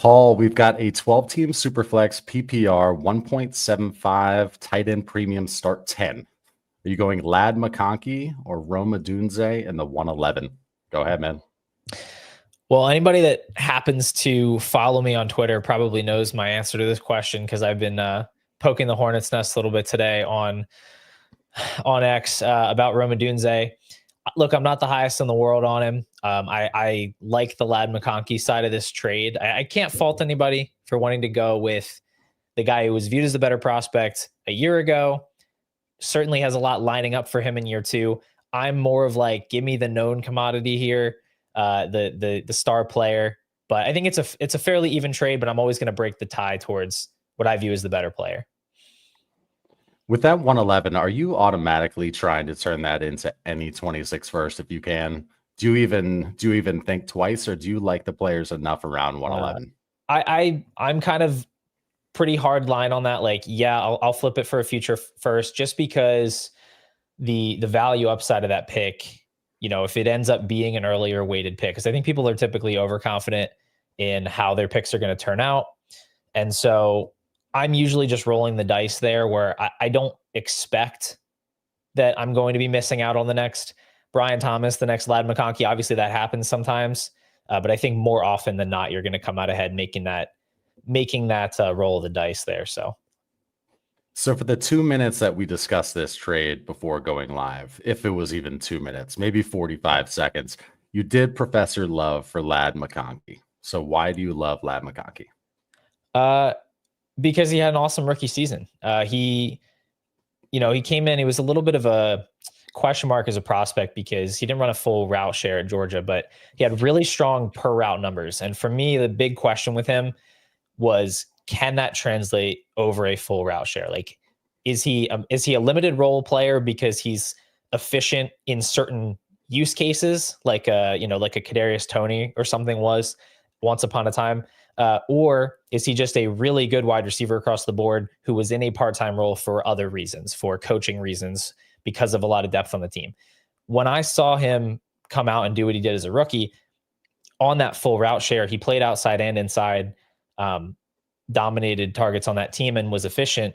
Paul, we've got a 12-team Superflex PPR 1.75 tight end premium start 10. Are you going Lad McConkey or Roma Dunze in the 111? Go ahead, man. Well, anybody that happens to follow me on Twitter probably knows my answer to this question because I've been poking the hornet's nest a little bit today on X about Roma Dunze. Look, I'm not the highest in the world on him. I like the Lad McConkey side of this trade. I can't fault anybody for wanting to go with the guy who was viewed as the better prospect a year ago. Certainly has a lot lining up for him in year two. I'm more of like, give me the known commodity here, the star player. But I think it's a fairly even trade, but I'm always going to break the tie towards what I view as the better player. With that 111, are you automatically trying to turn that into any 26 first if you can? Do you even think twice, or do you like the players enough around 111? I'm kind of pretty hard line on that. Like, yeah, I'll flip it for a future first, just because the value upside of that pick, you know, if it ends up being an earlier weighted pick, because I think people are typically overconfident in how their picks are going to turn out. And so I'm usually just rolling the dice there, where I don't expect that I'm going to be missing out on the next Brian Thomas, the next Lad McConkey. Obviously that happens sometimes, but I think more often than not, you're going to come out ahead making that roll of the dice there. So for the 2 minutes that we discussed this trade before going live, if it was even 2 minutes, maybe 45 seconds, you did profess your love for Lad McConkey. So why do you love Lad McConkey? Because he had an awesome rookie season. He came in, he was a little bit of a question mark as a prospect because he didn't run a full route share at Georgia, but he had really strong per route numbers. And for me, the big question with him was, can that translate over a full route share? Like, is he a limited role player because he's efficient in certain use cases, like a Kadarius Toney or something was once upon a time? Or is he just a really good wide receiver across the board who was in a part-time role for other reasons, for coaching reasons, because of a lot of depth on the team? When I saw him come out and do what he did as a rookie on that full route share, he played outside and inside, dominated targets on that team and was efficient.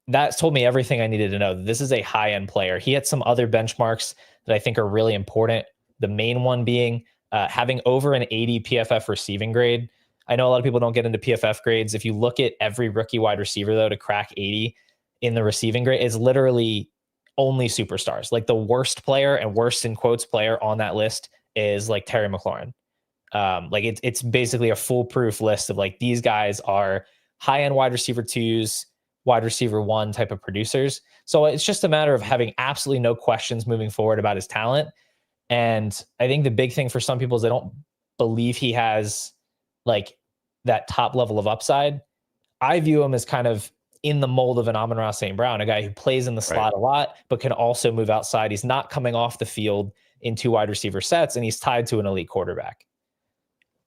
That told me everything I needed to know. This is a high-end player. He had some other benchmarks that I think are really important. The main one being having over an 80 PFF receiving grade. I know a lot of people don't get into PFF grades. If you look at every rookie wide receiver, though, to crack 80 in the receiving grade is literally only superstars. Like, the worst player, and worst in quotes player on that list, is like Terry McLaurin. Like it's basically a foolproof list of like, these guys are high-end wide receiver 2s, wide receiver 1 type of producers. So it's just a matter of having absolutely no questions moving forward about his talent. And I think the big thing for some people is they don't believe he has like that top level of upside. I view him as kind of in the mold of an Amon-Ra St. Brown, a guy who plays in the slot a lot, but can also move outside. He's not coming off the field in 2 wide receiver sets, and he's tied to an elite quarterback.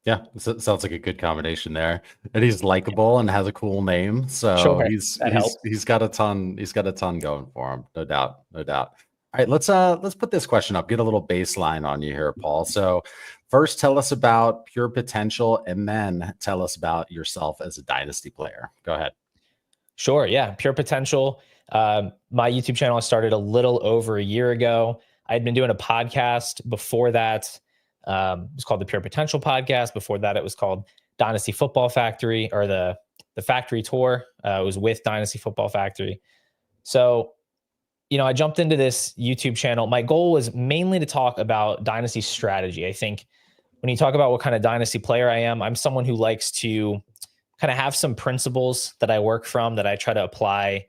Yeah, sounds like a good combination there. And he's likable and has a cool name. So Sure, he's got a ton going for him. No doubt. All right, let's put this question up. Get a little baseline on you here, Paul. So first, tell us about pure potential, and then tell us about yourself as a dynasty player. Go ahead. Sure. Yeah. Pure potential. My YouTube channel I started a little over a year ago. I had been doing a podcast before that. It was called the Pure Potential Podcast. Before that, it was called Dynasty Football Factory, or the Factory Tour. It was with Dynasty Football Factory. So, I jumped into this YouTube channel. My goal was mainly to talk about dynasty strategy. I think when you talk about what kind of dynasty player I am, I'm someone who likes to kind of have some principles that I work from, that I try to apply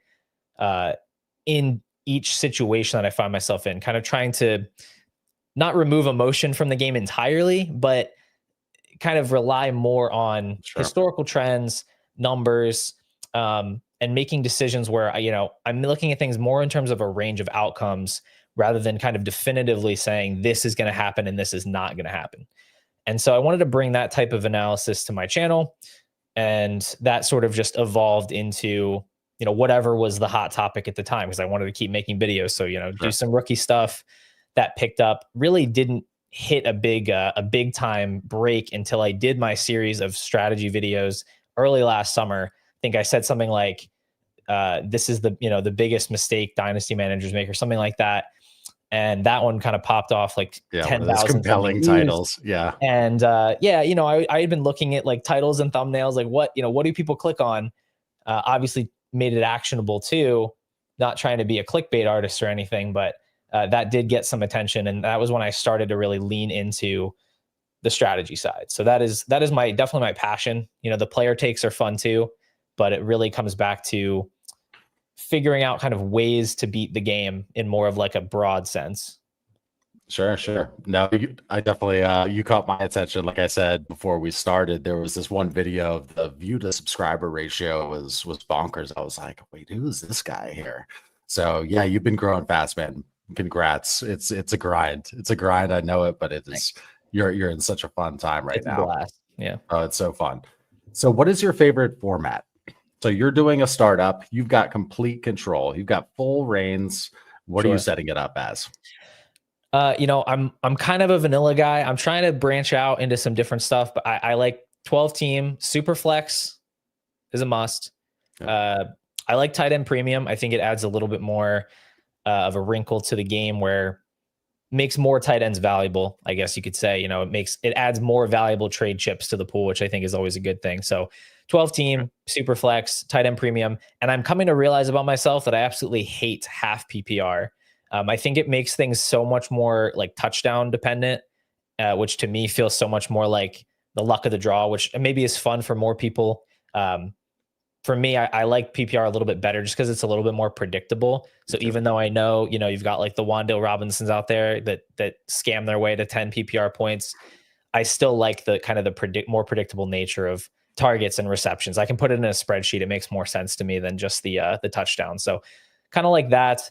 in each situation that I find myself in, kind of trying to not remove emotion from the game entirely, but kind of rely more on historical trends, numbers, and making decisions where, I'm looking at things more in terms of a range of outcomes rather than kind of definitively saying this is going to happen and this is not going to happen. And so I wanted to bring that type of analysis to my channel, and that sort of just evolved into, whatever was the hot topic at the time, because I wanted to keep making videos. So, do some rookie stuff that picked up. Really didn't hit a big time break until I did my series of strategy videos early last summer. I think I said something like, this is the biggest mistake dynasty managers make, or something like that. And that one kind of popped off like 10,000 compelling titles. Yeah. And I had been looking at like titles and thumbnails, like what do people click on? Obviously made it actionable too, not trying to be a clickbait artist or anything, but that did get some attention. And that was when I started to really lean into the strategy side. So that is definitely my passion. The player takes are fun too, but it really comes back to figuring out kind of ways to beat the game in more of like a broad sense. Sure. No, I definitely, you caught my attention. Like I said, before we started, there was this one video of the view to subscriber ratio was bonkers. I was like, wait, who's this guy here? So yeah, you've been growing fast, man. Congrats. It's a grind. It's a grind. I know it, but it is, you're in such a fun time right now. Blast. Yeah. Oh, it's so fun. So what is your favorite format? So you're doing a startup, you've got complete control, you've got full reins. What are you setting it up as? I'm kind of a vanilla guy. I'm trying to branch out into some different stuff, but I like 12 team. Superflex is a must. I like tight end premium. I think it adds a little bit more of a wrinkle to the game where it makes more tight ends valuable, I guess you could say. It adds more valuable trade chips to the pool, which I think is always a good thing. So 12 team, Superflex, tight end premium. And I'm coming to realize about myself that I absolutely hate half PPR. I think it makes things so much more like touchdown dependent, which to me feels so much more like the luck of the draw, which maybe is fun for more people. For me, I like PPR a little bit better just because it's a little bit more predictable. So even though I know, you've got like the Wan'Dale Robinsons out there that scam their way to 10 PPR points, I still like the kind of more predictable nature of targets and receptions. I can put it in a spreadsheet. It makes more sense to me than just the touchdown. So kind of like that.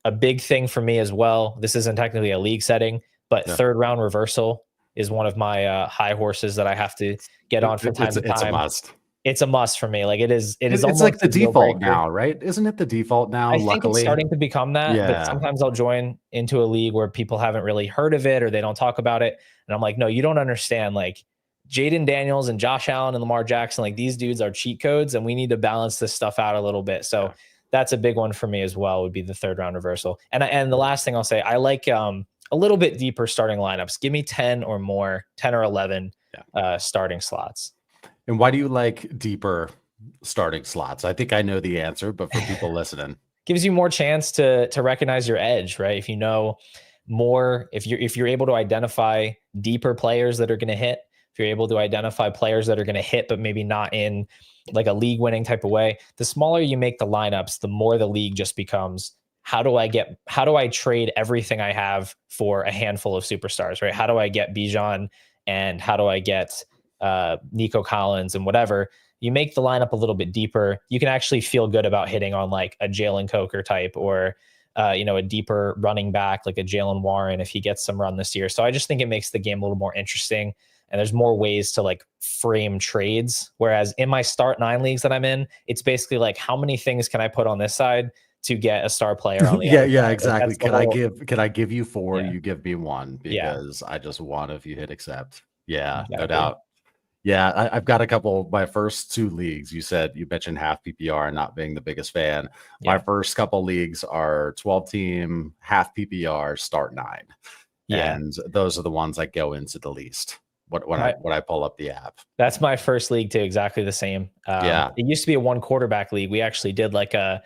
A big thing for me as well, this isn't technically a league setting, but third round reversal is one of my high horses that I have to get on from time to time. It's a must. It's a must for me. Like it's almost like the default now, right? Isn't it the default now? I think it's starting to become that, but sometimes I'll join into a league where people haven't really heard of it or they don't talk about it. And I'm like, no, you don't understand. Like Jaden Daniels and Josh Allen and Lamar Jackson, like these dudes are cheat codes and we need to balance this stuff out a little bit. So that's a big one for me as well, would be the third round reversal. And the last thing I'll say, I like a little bit deeper starting lineups. Give me 10 or more, 10 or 11 starting slots. And why do you like deeper starting slots? I think I know the answer, but for people listening, gives you more chance to recognize your edge, right? If you know more, if you're able to identify deeper players that are going to hit, if you're able to identify players that are going to hit, but maybe not in like a league winning type of way, the smaller you make the lineups, the more the league just becomes, how do I trade everything I have for a handful of superstars, right? How do I get Bijan and how do I get Nico Collins and whatever? You make the lineup a little bit deeper. You can actually feel good about hitting on like a Jalen Coker type or, a deeper running back, like a Jalen Warren, if he gets some run this year. So I just think it makes the game a little more interesting. And there's more ways to like frame trades. Whereas in my start 9 leagues that I'm in, it's basically like, how many things can I put on this side to get a star player on the other side? Exactly. Can I give you 4? You give me 1 because I just want if you hit accept. Yeah, exactly. No doubt. Yeah, I've got a couple. My first 2 leagues, you mentioned half PPR not being the biggest fan. My first couple leagues are 12 team, half PPR, start 9. And those are the ones I go into the least. When I pull up the app. That's my first league too, exactly the same. It used to be a 1 quarterback league. We actually did like a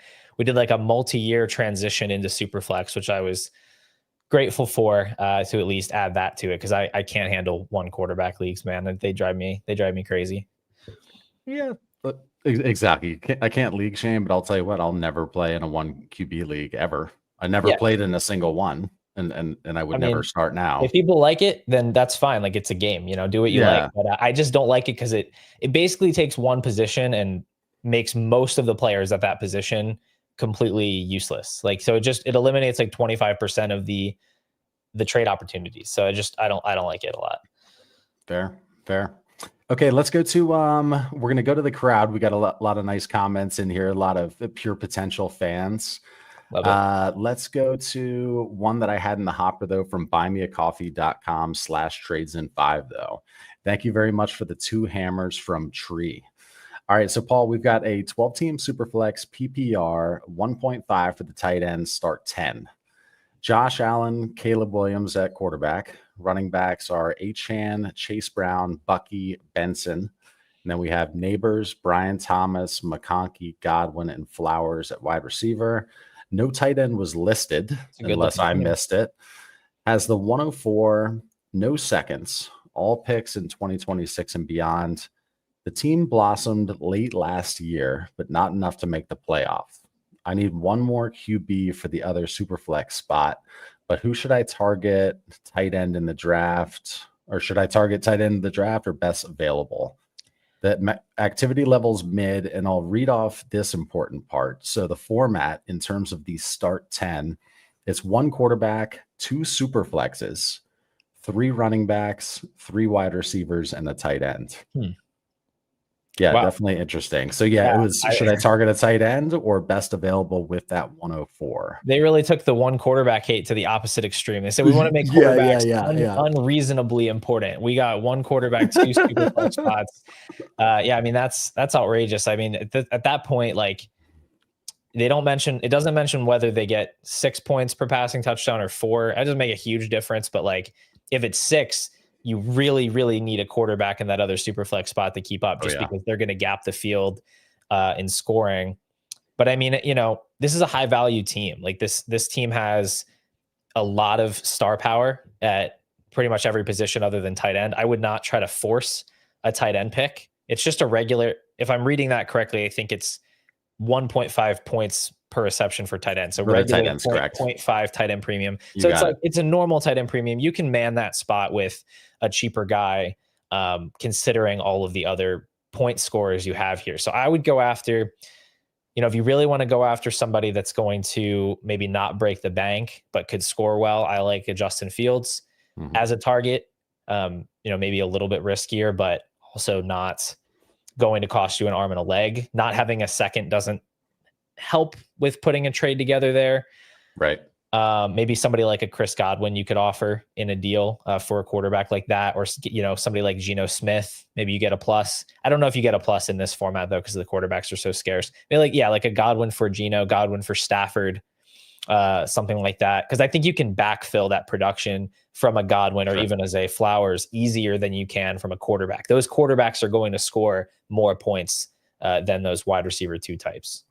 multi-year transition into Superflex, which I was grateful for to at least add that to it, because I can't handle 1 quarterback leagues, man. They drive me crazy. Yeah, but exactly. I can't league shame, but I'll tell you what, I'll never play in a 1 QB league ever. I never played in a single one. And I would never start now. If people like it, then that's fine. Like it's a game, do what you like. But I just don't like it because it basically takes one position and makes most of the players at that position completely useless. Like, so it eliminates like 25% of the trade opportunities. So I don't like it a lot. Fair. Okay, let's go to we're gonna go to the crowd. We got a lot of nice comments in here, a lot of pure potential fans. Love it. Let's go to one that I had in the hopper, though, from buymeacoffee.com/tradesin5, though. Thank you very much for the 2 hammers from Tree. All right, so Paul, we've got a 12-team Superflex PPR, 1.5 for the tight end, start 10. Josh Allen, Caleb Williams at quarterback. Running backs are Achane, Chase Brown, Bucky, Benson. And then we have Nabers, Brian Thomas, McConkey, Godwin, and Flowers at wide receiver. No tight end was listed, unless I missed it. Has the 104, no seconds, all picks in 2026 and beyond. The team blossomed late last year, but not enough to make the playoff. I need one more QB for the other Superflex spot, but who should I target tight end in the draft? Or should I target tight end in the draft or best available? The activity level's mid, and I'll read off this important part. So the format in terms of the start 10, it's 1 quarterback, 2 Superflexes, 3 running backs, 3 wide receivers, and a tight end. Yeah, wow. Definitely interesting. So yeah, it was, should I target a tight end or best available with that 104? They really took the 1 quarterback hate to the opposite extreme. They said we want to make quarterbacks unreasonably important. We got 1 quarterback, 2 Superflex spots. Yeah, I mean that's outrageous. I mean at that point, like it doesn't mention whether they get 6 points per passing touchdown or 4. That doesn't make a huge difference, but like if it's 6, you really, really need a quarterback in that other Superflex spot to keep up, just because they're going to gap the field in scoring. But I mean, you know, this is a high value team. Like this team has a lot of star power at pretty much every position other than tight end. I would not try to force a tight end pick. It's just a regular, if I'm reading that correctly, I think it's 1.5 points per reception for tight end. So regular 0.5 tight end premium. So it's like, it's a normal tight end premium. You can man that spot with a cheaper guy, considering all of the other point scorers you have here. So I would go after, you know, if you really want to go after somebody that's going to maybe not break the bank, but could score well, I like a Justin Fields as a target. You know, maybe a little bit riskier, but also not going to cost you an arm and a leg. Not having a second doesn't help with putting a trade together there. Right. Maybe somebody like a Chris Godwin you could offer in a deal for a quarterback like that, or, you know, somebody like Geno Smith. Maybe you get a plus. I don't know if you get a plus in this format though, because the quarterbacks are so scarce. Maybe like a Godwin for Geno, Godwin for Stafford, something like that. Because I think you can backfill that production from a Godwin or even as a Flowers easier than you can from a quarterback. Those quarterbacks are going to score more points than those wide receiver 2 types.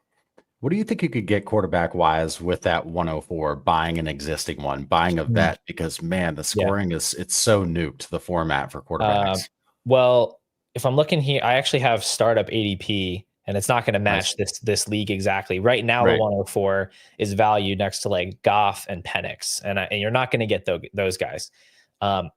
What do you think you could get quarterback wise with that 104, buying an existing one, buying a vet? Because man, the scoring it's so nuked, the format for quarterbacks. Well, if I'm looking here, I actually have startup ADP, and it's not going to match this league exactly. Right now, the 104 is valued next to like Goff and Penix, and you're not going to get those guys.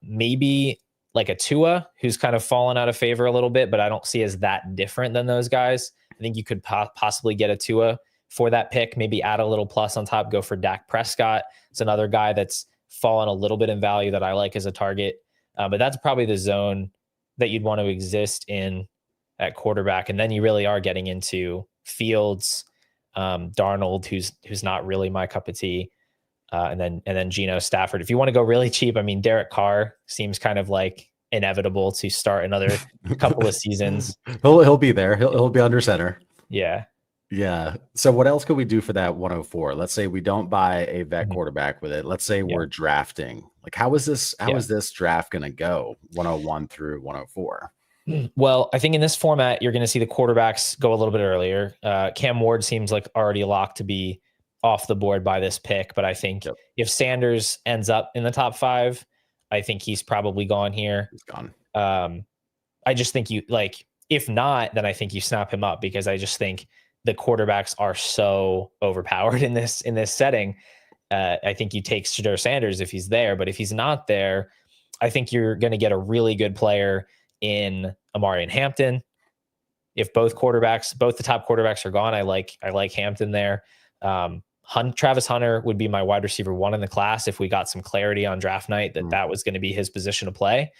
Maybe like a Tua, who's kind of fallen out of favor a little bit, but I don't see as that different than those guys. I think you could possibly get a Tua for that pick, maybe add a little plus on top, go for Dak Prescott. It's another guy that's fallen a little bit in value that I like as a target. But that's probably the zone that you'd want to exist in at quarterback. And then you really are getting into Fields, Darnold, who's not really my cup of tea. And then Geno, Stafford. If you want to go really cheap, I mean, Derek Carr seems kind of like inevitable to start another couple of seasons. He'll be there. He'll be under center. Yeah. Yeah. So what else could we do for that 104? Let's say we don't buy a vet quarterback with it. Let's say we're drafting. Like, how is this draft going to go 101 through 104? Well, I think in this format, you're going to see the quarterbacks go a little bit earlier. Cam Ward seems like already locked to be off the board by this pick, but I think if Sanders ends up in the top 5, I think he's probably gone here. He's gone. I just think if not, then I think you snap him up, because I just think the quarterbacks are so overpowered in this setting. I think you take Shedeur Sanders if he's there, but if he's not there, I think you're going to get a really good player in Omarion Hampton. If both the top quarterbacks are gone, I like Hampton there. Travis Hunter would be my wide receiver 1 in the class if we got some clarity on draft night that was going to be his position to play.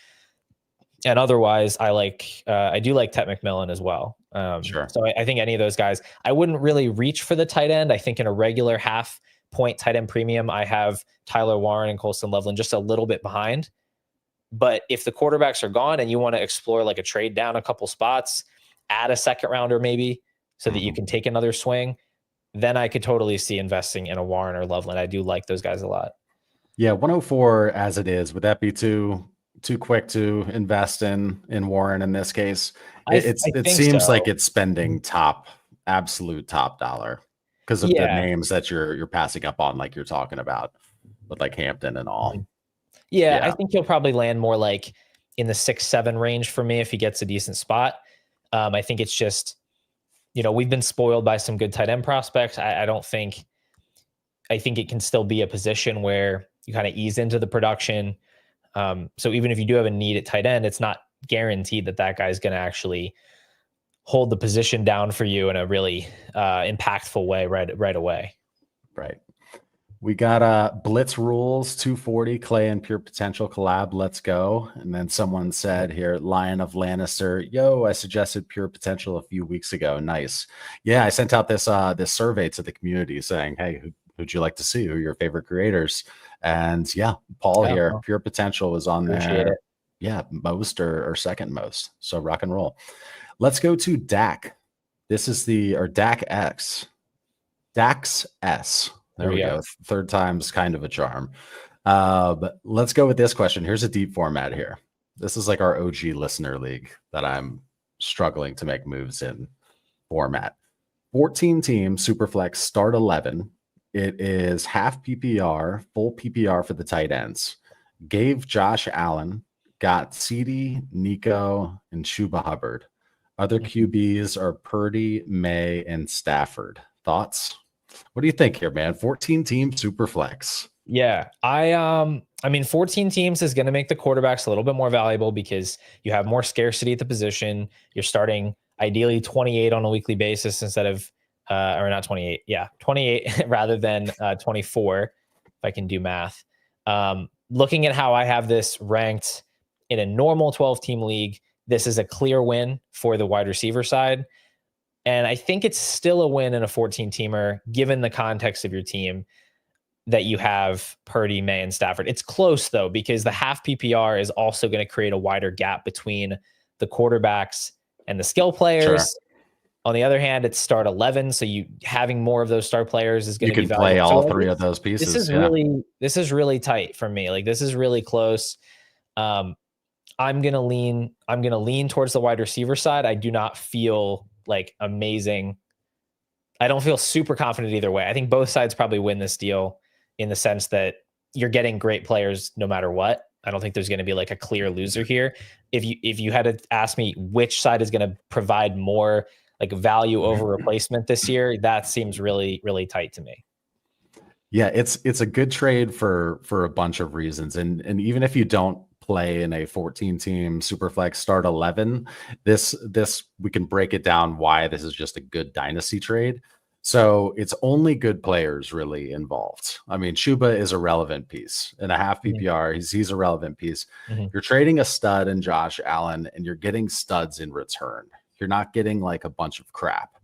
And otherwise, I do like Tet McMillan as well. Sure. So I think any of those guys, I wouldn't really reach for the tight end. I think in a regular half point tight end premium, I have Tyler Warren and Colston Loveland just a little bit behind. But if the quarterbacks are gone and you want to explore like a trade down a couple spots, add a second rounder maybe so that you can take another swing, then I could totally see investing in a Warren or Loveland. I do like those guys a lot. Yeah, 104 as it is. Would that be too quick to invest in Warren in this case? It seems like it's spending absolute top dollar because of the names that you're passing up on, like you're talking about with like Hampton and all. Yeah, I think he'll probably land more like in the 6-7 range for me if he gets a decent spot. I think it's just, we've been spoiled by some good tight end prospects. I think it can still be a position where you kind of ease into the production. So even if you do have a need at tight end, it's not guaranteed that guy's going to actually hold the position down for you in a really impactful way right away. Right. We got Blitz Rules 240 Clay and Pure Potential collab. Let's go. And then someone said here, Lion of Lannister. Yo, I suggested Pure Potential a few weeks ago. Nice. Yeah, I sent out this survey to the community saying, hey, who'd you like to see? Who are your favorite creators? And yeah, Paul here, Pure Potential was on there. Yeah, most or second most. So rock and roll. Let's go to Dak. This is Dak X. Dax S. There we go. Third time's kind of a charm. But let's go with this question. Here's a deep format here. This is like our OG listener league that I'm struggling to make moves in format. 14 team Superflex start 11. It is half PPR, full PPR for the tight ends. Gave Josh Allen, got Ceedee, Nico, and Chuba Hubbard. Other QBs are Purdy, May, and Stafford. Thoughts? What do you think here, man? 14 team Superflex. Yeah, I mean, 14 teams is going to make the quarterbacks a little bit more valuable because you have more scarcity at the position. You're starting ideally 28 on a weekly basis instead of, or not 28. Yeah, 28 rather than 24, if I can do math. Looking at how I have this ranked in a normal 12-team league, this is a clear win for the wide receiver side. And I think it's still a win in a 14-teamer, given the context of your team, that you have Purdy, May, and Stafford. It's close, though, because the half PPR is also going to create a wider gap between the quarterbacks and the skill players. Sure. On the other hand, it's start 11, so you having more of those star players is going to be valuable. You can play all three of those pieces. This is really tight for me. Like, this is really close. I'm going to lean towards the wide receiver side. I do not feel like amazing. I don't feel super confident either way. I think both sides probably win this deal in the sense that you're getting great players no matter what. I don't think there's going to be like a clear loser here. If you had to ask me which side is going to provide more like value over replacement this year, that seems really, really tight to me. Yeah, it's a good trade for a bunch of reasons. And even if you don't play in a 14-team Superflex start 11, this we can break it down why this is just a good dynasty trade. So it's only good players really involved. I mean, Chuba is a relevant piece in a half PPR. He's a relevant piece. You're trading a stud in Josh Allen, and you're getting studs in return. You're not getting like a bunch of crap.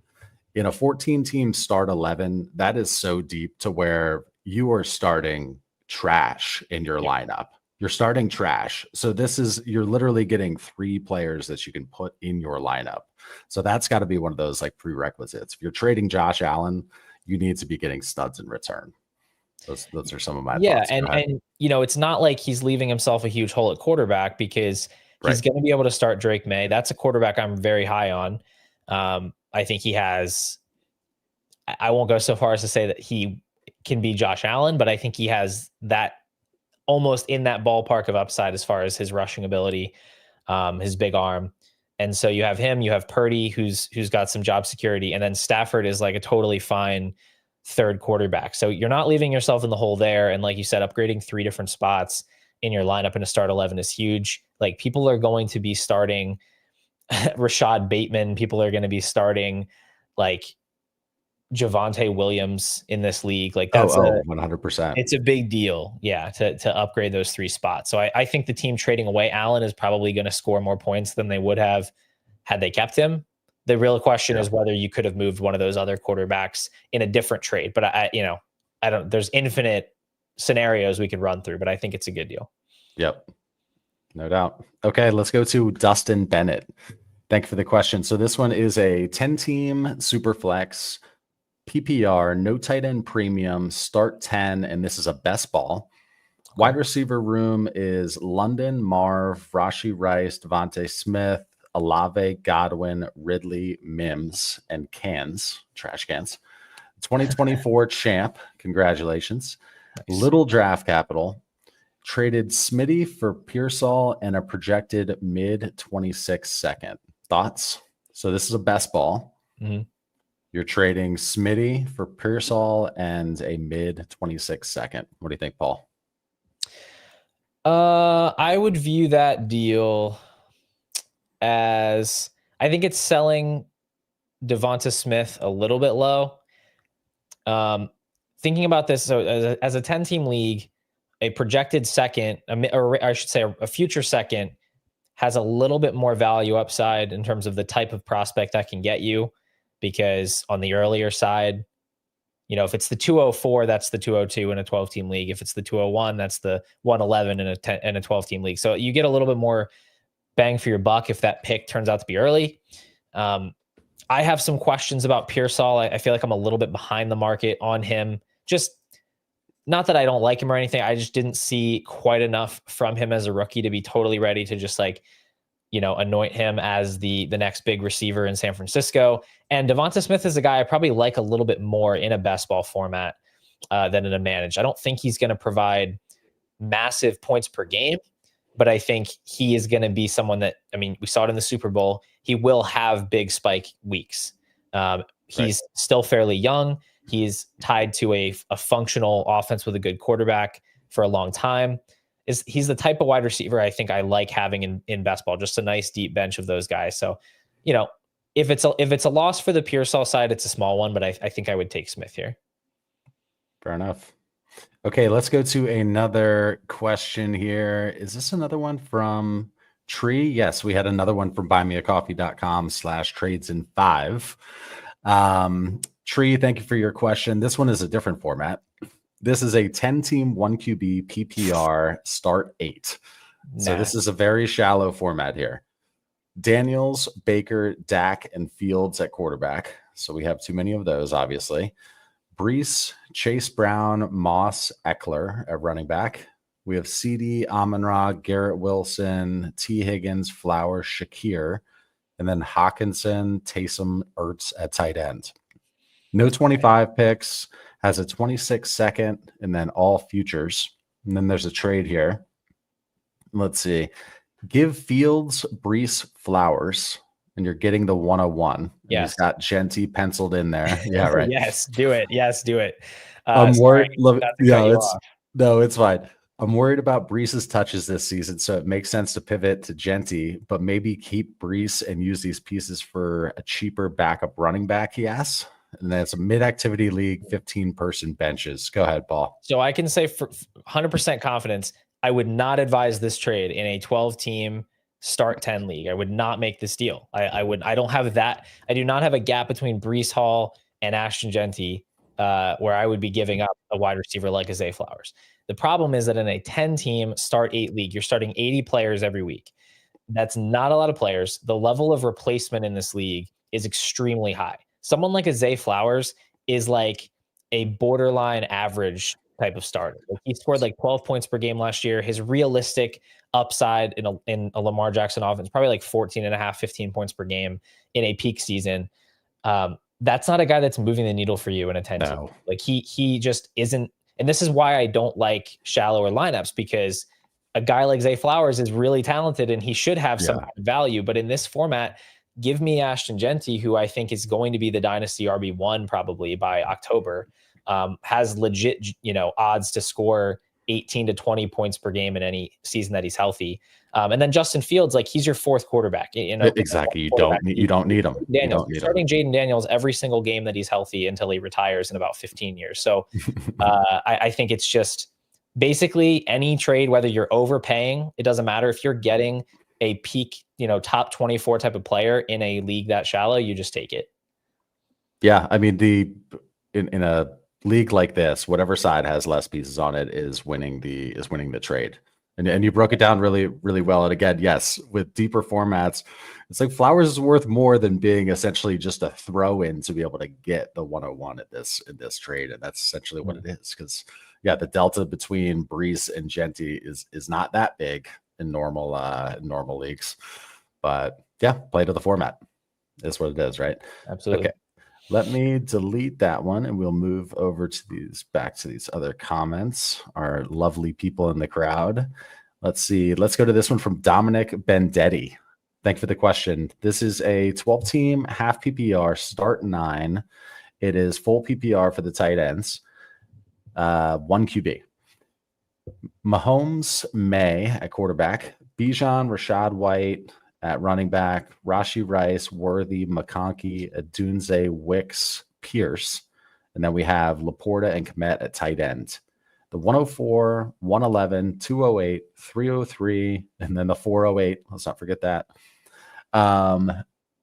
In a 14-team start 11, that is so deep to where you are starting trash in your lineup. You're starting trash. So you're literally getting 3 players that you can put in your lineup. So that's got to be one of those like prerequisites. If you're trading Josh Allen, you need to be getting studs in return. Those are some of my thoughts. And it's not like he's leaving himself a huge hole at quarterback because he's going to be able to start Drake Maye. That's a quarterback I'm very high on. I think he has, I won't go so far as to say that he can be Josh Allen, but I think he has that almost in that ballpark of upside as far as his rushing ability, his big arm. And so you have him, you have Purdy, who's got some job security, and then Stafford is like a totally fine third quarterback. So you're not leaving yourself in the hole there. And like you said, upgrading 3 different spots in your lineup in a start 11 is huge. Like, people are going to be starting Rashad Bateman. People are going to be starting like Javonte Williams in this league. Like, that's 100%. It's a big deal. Yeah. To upgrade those 3 spots. So I think the team trading away Allen is probably going to score more points than they would have had they kept him. The real question is whether you could have moved one of those other quarterbacks in a different trade. But I there's infinite scenarios we could run through, but I think it's a good deal. Yep. No doubt. Okay, let's go to Dustin Bennett. Thank you for the question. So this one is a 10-team Superflex PPR, no tight end premium, start 10, and this is a best ball. Okay. Wide receiver room is London, Marv, Rashee Rice, Devontae Smith, Olave, Godwin, Ridley, Mims, and trash cans. 2024 champ. Congratulations. Nice. Little draft capital. Traded Smitty for Pearsal and a projected mid 26 second. Thoughts? So this is a best ball. Mm-hmm. You're trading Smitty for Pearsal and a mid 26 second. What do you think, Paul? I would view that deal as, I think it's selling Devonta Smith a little bit low. Thinking about this, so as a 10-team league, a projected second, or I should say a future second, has a little bit more value upside in terms of the type of prospect that can get you, because on the earlier side, if it's the 204, that's the 202 in a 12-team league. If it's the 201, that's the 111 in a 12-team league. So you get a little bit more bang for your buck if that pick turns out to be early. I have some questions about Pearsal. I feel like I'm a little bit behind the market on him. Just not that I don't like him or anything. I just didn't see quite enough from him as a rookie to be totally ready to just anoint him as the next big receiver in San Francisco. And Devonta Smith is a guy I probably like a little bit more in a best ball format than in a managed. I don't think he's going to provide massive points per game, but I think he is going to be someone that, we saw it in the Super Bowl. He will have big spike weeks. He's still fairly young. He's tied to a functional offense with a good quarterback for a long time. He's the type of wide receiver I think I like having in best ball, just a nice deep bench of those guys. So, if it's a loss for the Pearsal side, it's a small one, but I think I would take Smith here. Fair enough. Okay, let's go to another question here. Is this another one from Tree? Yes, we had another one from buymeacoffee.com/trades in 5. Tree, thank you for your question. This one is a different format. This is a 10-team 1QB PPR start 8. So this is a very shallow format here. Daniels, Baker, Dak, and Fields at quarterback. So we have too many of those, obviously. Breece, Chase Brown, Moss, Eckler at running back. We have Ceedee, Amon-Ra, Garrett Wilson, T. Higgins, Flowers, Shakir, and then Hawkinson, Taysom, Ertz at tight end. No 25 picks, has a 26 second, and then all futures. And then there's a trade here. Let's see. Give Fields, Breece, Flowers, and you're getting the 101. Yes. He's got Jeanty penciled in there. Yeah, right. Yes, do it. I'm worried. No, it's fine. I'm worried about Breece's touches this season, so it makes sense to pivot to Jeanty, but maybe keep Breece and use these pieces for a cheaper backup running back, he asks. And then it's a mid-activity league, 15-person benches. Go ahead, Paul. So I can say for 100% confidence, I would not advise this trade in a 12-team start 10 league. I would not make this deal. I don't have that. I do not have a gap between Breece Hall and Ashton Jeanty where I would be giving up a wide receiver like Zay Flowers. The problem is that in a 10-team start 8 league, you're starting 80 players every week. That's not a lot of players. The level of replacement in this league is extremely high. Someone like Zay Flowers is like a borderline average type of starter. He scored like 12 points per game last year. His realistic upside in a Lamar Jackson offense, probably like 14 and a half, 15 points per game in a peak season. That's not a guy that's moving the needle for you in a 10 team. Like he just isn't. And this is why I don't like shallower lineups, because a guy like Zay Flowers is really talented and he should have some value. But in this format, give me Ashton Jeanty, who I think is going to be the Dynasty RB1 probably by October, has legit, odds to score 18 to 20 points per game in any season that he's healthy. And then Justin Fields, like he's your fourth quarterback. Exactly. You don't need him. Starting Jaden Daniels every single game that he's healthy until he retires in about 15 years. So I think it's just basically any trade, whether you're overpaying, it doesn't matter if you're getting a peak, top 24 type of player in a league that shallow, you just take it. Yeah. I mean, in a league like this, whatever side has less pieces on it is winning the trade. And you broke it down really, really well. And again, yes, with deeper formats, it's like Flowers is worth more than being essentially just a throw in to be able to get the 101 at this trade. And that's essentially what it is. Because yeah, the delta between Breece and Jeanty is not that big in normal leagues. But yeah, play to the format is what it is, right? Absolutely. Okay. Let me delete that one and we'll move over to back to these other comments, our lovely people in the crowd. Let's see. Let's go to this one from Dominic Bendetti. Thank you for the question. This is a 12-team half PPR start 9. It is full PPR for the tight ends. 1 QB. Mahomes, May at quarterback. Bijan, Rashad White at running back, Rashee Rice, Worthy, McConkey, Adunze, Wicks, Pierce. And then we have Laporta and Kmet at tight end. The 104, 111, 208, 303, and then the 408. Let's not forget that.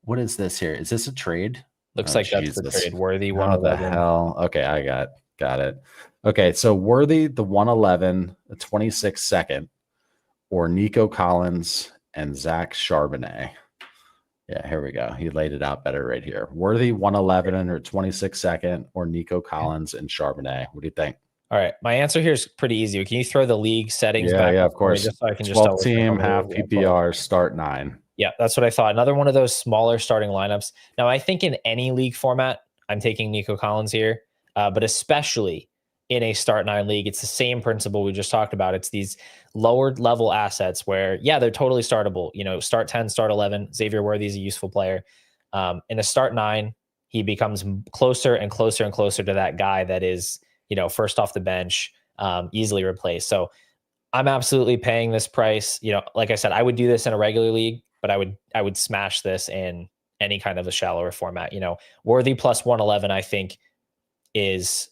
What is this here? Is this a trade? Looks like Jesus. that's the trade. Worthy, What the hell? Okay, I got it. Okay, so Worthy, the 111, a 26 second, or Nico Collins and Zach Charbonnet. Yeah, here we go. He laid it out better right here. Worthy 111 or 26 second, or Nico Collins and Charbonnet. What do you think? All right. My answer here is pretty easy. Can you throw the league settings back? Yeah, of course. Just so I can 12 team, half PPR, start 9. Yeah, that's what I thought. Another one of those smaller starting lineups. Now, I think in any league format, I'm taking Nico Collins here, but especially in a start 9 league, it's the same principle we just talked about. It's these lower level assets where, yeah, they're totally startable. You know, start 10, start 11. Xavier Worthy is a useful player. In a start 9, he becomes closer and closer and closer to that guy that is, you know, first off the bench, easily replaced. So I'm absolutely paying this price. You know, like I said, I would do this in a regular league, but I would smash this in any kind of a shallower format. You know, Worthy plus 111, I think, is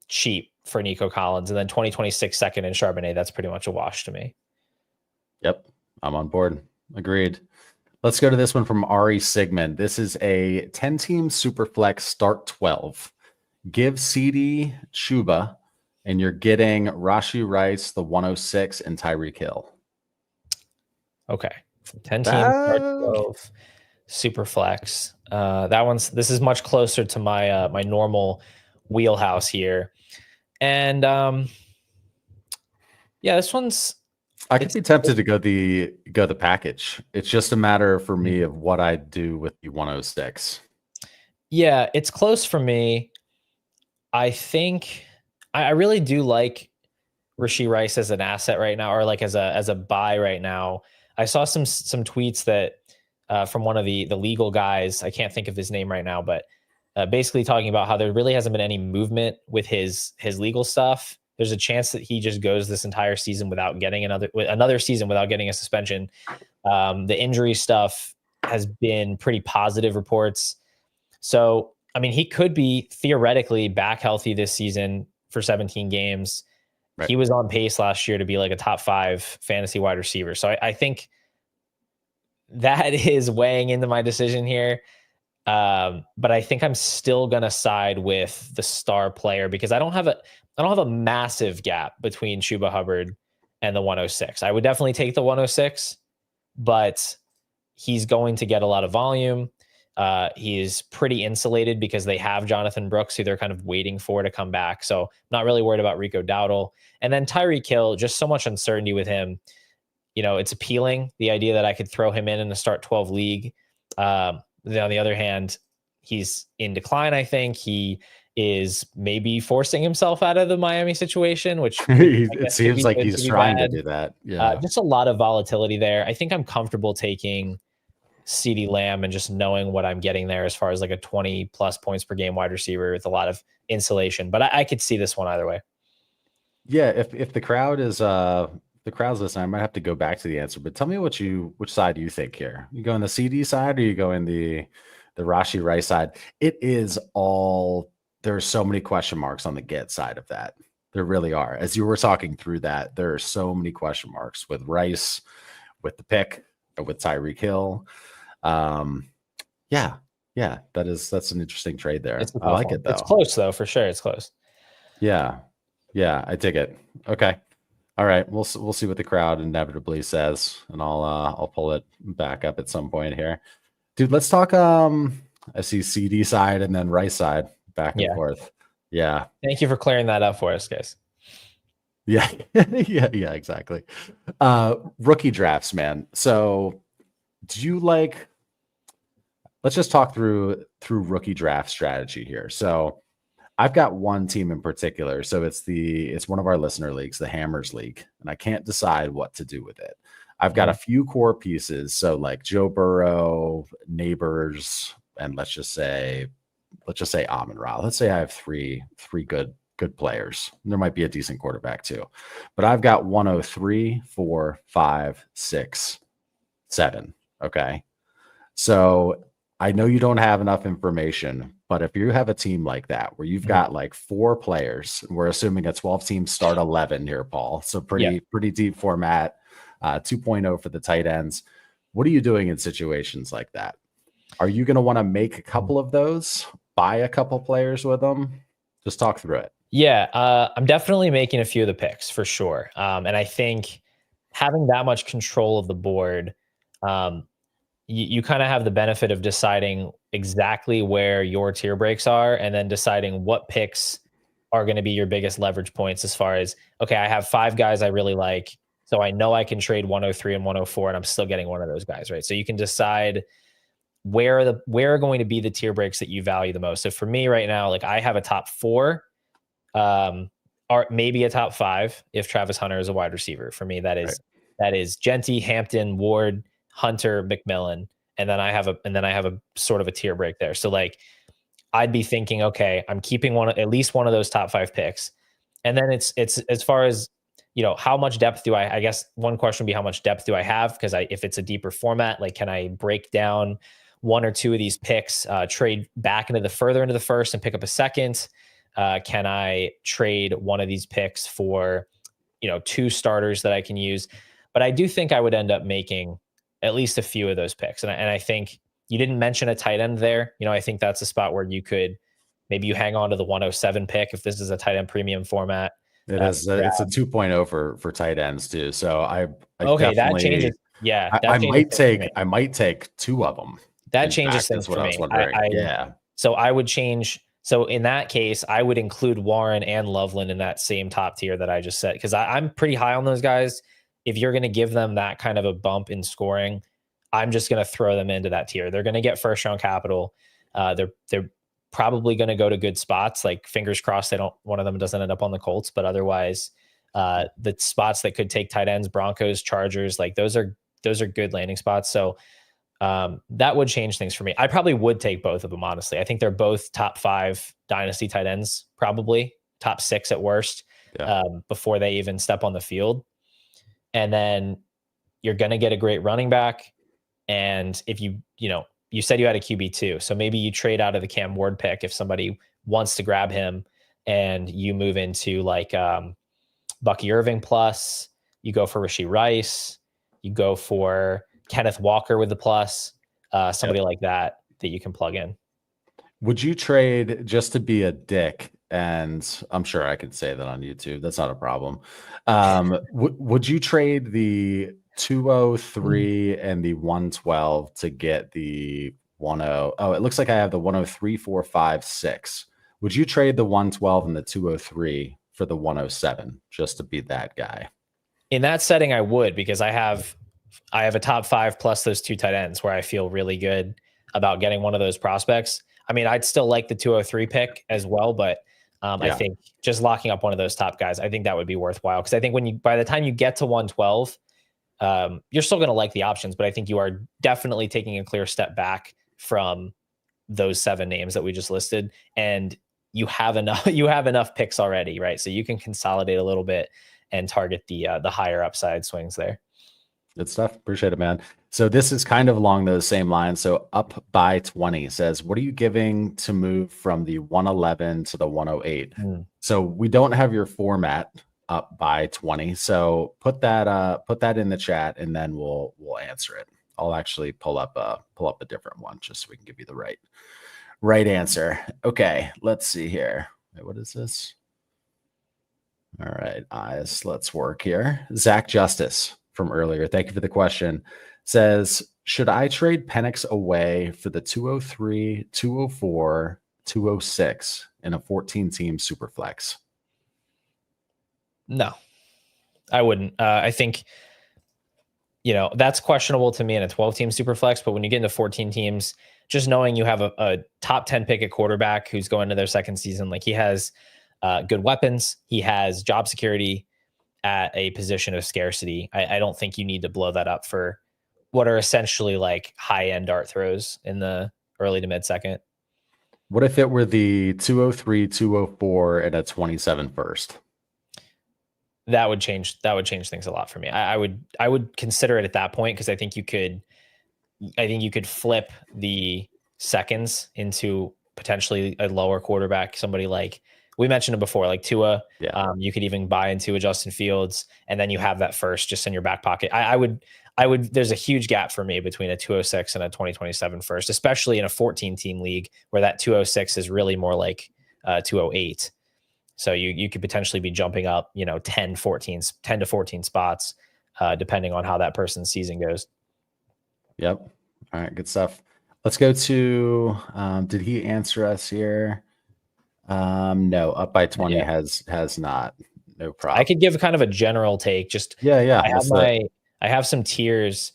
cheap for Nico Collins, and then 2026 second in Charbonnet. That's pretty much a wash to me. Yep, I'm on board. Agreed. Let's go to this one from Ari Sigmund. This is a 10-team Superflex start 12. Give Ceedee, Chuba, and you're getting Rashee Rice, the 106, and Tyreek Hill. Okay, 10-team start 12 Superflex. This is much closer to my my normal wheelhouse here. And yeah, this one's, I could be tempted to go the package. It's just a matter for me of what I do with the 106. Yeah, it's close for me. I think I really do like Rashee Rice as an asset right now, or like as a buy right now. I saw some tweets that from one of the legal guys. I can't think of his name right now, but basically talking about how there really hasn't been any movement with his legal stuff. There's a chance that he just goes this entire season without getting another season without getting a suspension. The injury stuff has been pretty positive reports. So, I mean, he could be theoretically back healthy this season for 17 games. Right. He was on pace last year to be like a top 5 fantasy wide receiver. So I think that is weighing into my decision here. But I think I'm still gonna side with the star player because I don't have a massive gap between Chuba Hubbard and the 106. I would definitely take the 106, but he's going to get a lot of volume. He is pretty insulated because they have Jonathan Brooks, who they're kind of waiting for to come back. So not really worried about Rico Dowdle. And then Tyreek Hill, just so much uncertainty with him. You know, it's appealing, the idea that I could throw him in a start 12 league. On the other hand, he's in decline. I think he is maybe forcing himself out of the Miami situation, which it seems like he's trying to do that. Yeah, just a lot of volatility there. I think I'm comfortable taking CeeDee Lamb and just knowing what I'm getting there as far as like a 20 plus points per game wide receiver with a lot of insulation. But I could see this one either way. Yeah, if the crowd is the crowd's listening, I might have to go back to the answer, but tell me which side you think here. You go in the CD side or you go in the Rashee Rice side? It is all, there's so many question marks on the get side of that. There really are. As you were talking through that, there are so many question marks with Rice, with the pick, with Tyreek Hill. Yeah, that's an interesting trade there. I like it though. It's close though, for sure. It's close. Yeah. Yeah, I dig it. Okay. All right. We'll see what the crowd inevitably says, and I'll pull it back up at some point here. Dude, let's talk I see CD side and then right side back and Yeah. forth. Yeah. Thank you for clearing that up for us, guys. Yeah. yeah, exactly. Rookie drafts, man. So do you like, let's just talk through rookie draft strategy here. So I've got one team in particular. So it's one of our listener leagues, the Hammers League, and I can't decide what to do with it. I've got a few core pieces. So like Joe Burrow, Nabers, and let's just say Amon-Ra. Let's say I have three good players. There might be a decent quarterback too. But I've got 103, 4, 5, 6, 7. Okay. So I know you don't have enough information, but if you have a team like that where you've got like 4 players, we're assuming a 12 team start 11 here, Paul. So pretty deep format, 2.0 for the tight ends. What are you doing in situations like that? Are you going to want to make a couple of those, buy a couple players with them? Just talk through it. Yeah, I'm definitely making a few of the picks for sure. And I think having that much control of the board, you kind of have the benefit of deciding exactly where your tier breaks are, and then deciding what picks are going to be your biggest leverage points as far as, okay, I have 5 guys I really like, so I know I can trade 103 and 104 and I'm still getting one of those guys, right? So you can decide where are going to be the tier breaks that you value the most. So for me right now, like I have a top 4, or maybe a top 5 if Travis Hunter is a wide receiver. For me, that is Jeanty, Hampton, Ward, Hunter, McMillan, and then I have a sort of a tier break there. So like I'd be thinking, okay, I'm keeping at least one of those top 5 picks. And then it's as far as, how much depth do I guess one question would be, how much depth do I have? Because if it's a deeper format, like can I break down 1 or 2 of these picks, trade back further into the first and pick up a second? Can I trade one of these picks for, 2 starters that I can use? But I do think I would end up making at least a few of those picks. And I think you didn't mention a tight end there. I think that's a spot where you could, maybe you hang on to the 107 pick if this is a tight end premium format. It is. It's a 2.0 for tight ends too. So I okay, that changes. Yeah, I might take 2 of them. That changes things for me. I was wondering. So I would change. So in that case, I would include Warren and Loveland in that same top tier that I just said, because I'm pretty high on those guys. If you're going to give them that kind of a bump in scoring, I'm just going to throw them into that tier. They're going to get first round capital. They're probably going to go to good spots. Like fingers crossed, one of them doesn't end up on the Colts, but otherwise, the spots that could take tight ends, Broncos, Chargers, like those are good landing spots. So that would change things for me. I probably would take both of them, honestly. I think they're both top 5 dynasty tight ends, probably top 6 at worst, before they even step on the field. And then you're going to get a great running back. And if you said you had a QB too, so maybe you trade out of the Cam Ward pick if somebody wants to grab him, and you move into like Bucky Irving plus, you go for Rashee Rice, you go for Kenneth Walker with the plus, somebody like that you can plug in. Would you trade, just to be a dick, and I'm sure I could say that on YouTube, that's not a problem. Would you trade the 203 and the 112 to get the 10? Oh, it looks like I have the 103, 4, 5, 6. Would you trade the 112 and the 203 for the 107 just to be that guy? In that setting, I would, because I have a top 5 plus those 2 tight ends where I feel really good about getting one of those prospects. I mean, I'd still like the 203 pick as well, but I think just locking up one of those top guys, I think that would be worthwhile. Because I think by the time you get to 112, you're still going to like the options, but I think you are definitely taking a clear step back from those 7 names that we just listed, and you have enough picks already, right? So you can consolidate a little bit and target the higher upside swings there. Good stuff. Appreciate it, man. So this is kind of along those same lines. So Up by 20 says, what are you giving to move from the 111 to the 108? So we don't have your format Up by 20. So put that in the chat, and then we'll answer it. I'll actually pull up a different one just so we can give you the right answer. Okay, let's see here. Wait, what is this? All right, eyes. Let's work here. Zach Justice from earlier. Thank you for the question. Says, should I trade Penix away for the 203, 204, 206 in a 14-team Superflex? No, I wouldn't. I think, that's questionable to me in a 12-team Superflex, but when you get into 14 teams, just knowing you have a top 10 pick at quarterback who's going to their second season, like he has good weapons, he has job security at a position of scarcity. I don't think you need to blow that up for what are essentially like high-end dart throws in the early to mid-second. What if it were the 203, 204, and a 27 first? That would change things a lot for me. I would consider it at that point, because I think you could flip the seconds into potentially a lower quarterback, somebody like we mentioned it before, like Tua. Yeah. You could even buy into a Justin Fields, and then you have that first just in your back pocket. I would. There's a huge gap for me between a 206 and a 2027 first, especially in a 14-team league where that 206 is really more like 208. So you could potentially be jumping up, 10 to 14 spots, depending on how that person's season goes. Yep. All right, good stuff. Let's go to, did he answer us here? No, up by 20 has not. No problem. I could give kind of a general take. Just yeah. I have some tiers,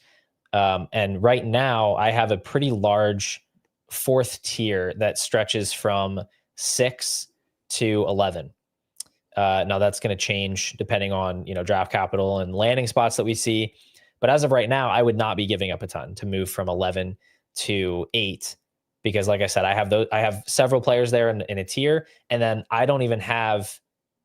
and right now I have a pretty large fourth tier that stretches from 6 to 11. Now that's going to change depending on draft capital and landing spots that we see, but as of right now, I would not be giving up a ton to move from 11 to 8, because like I said, I have several players there in a tier, and then I don't even have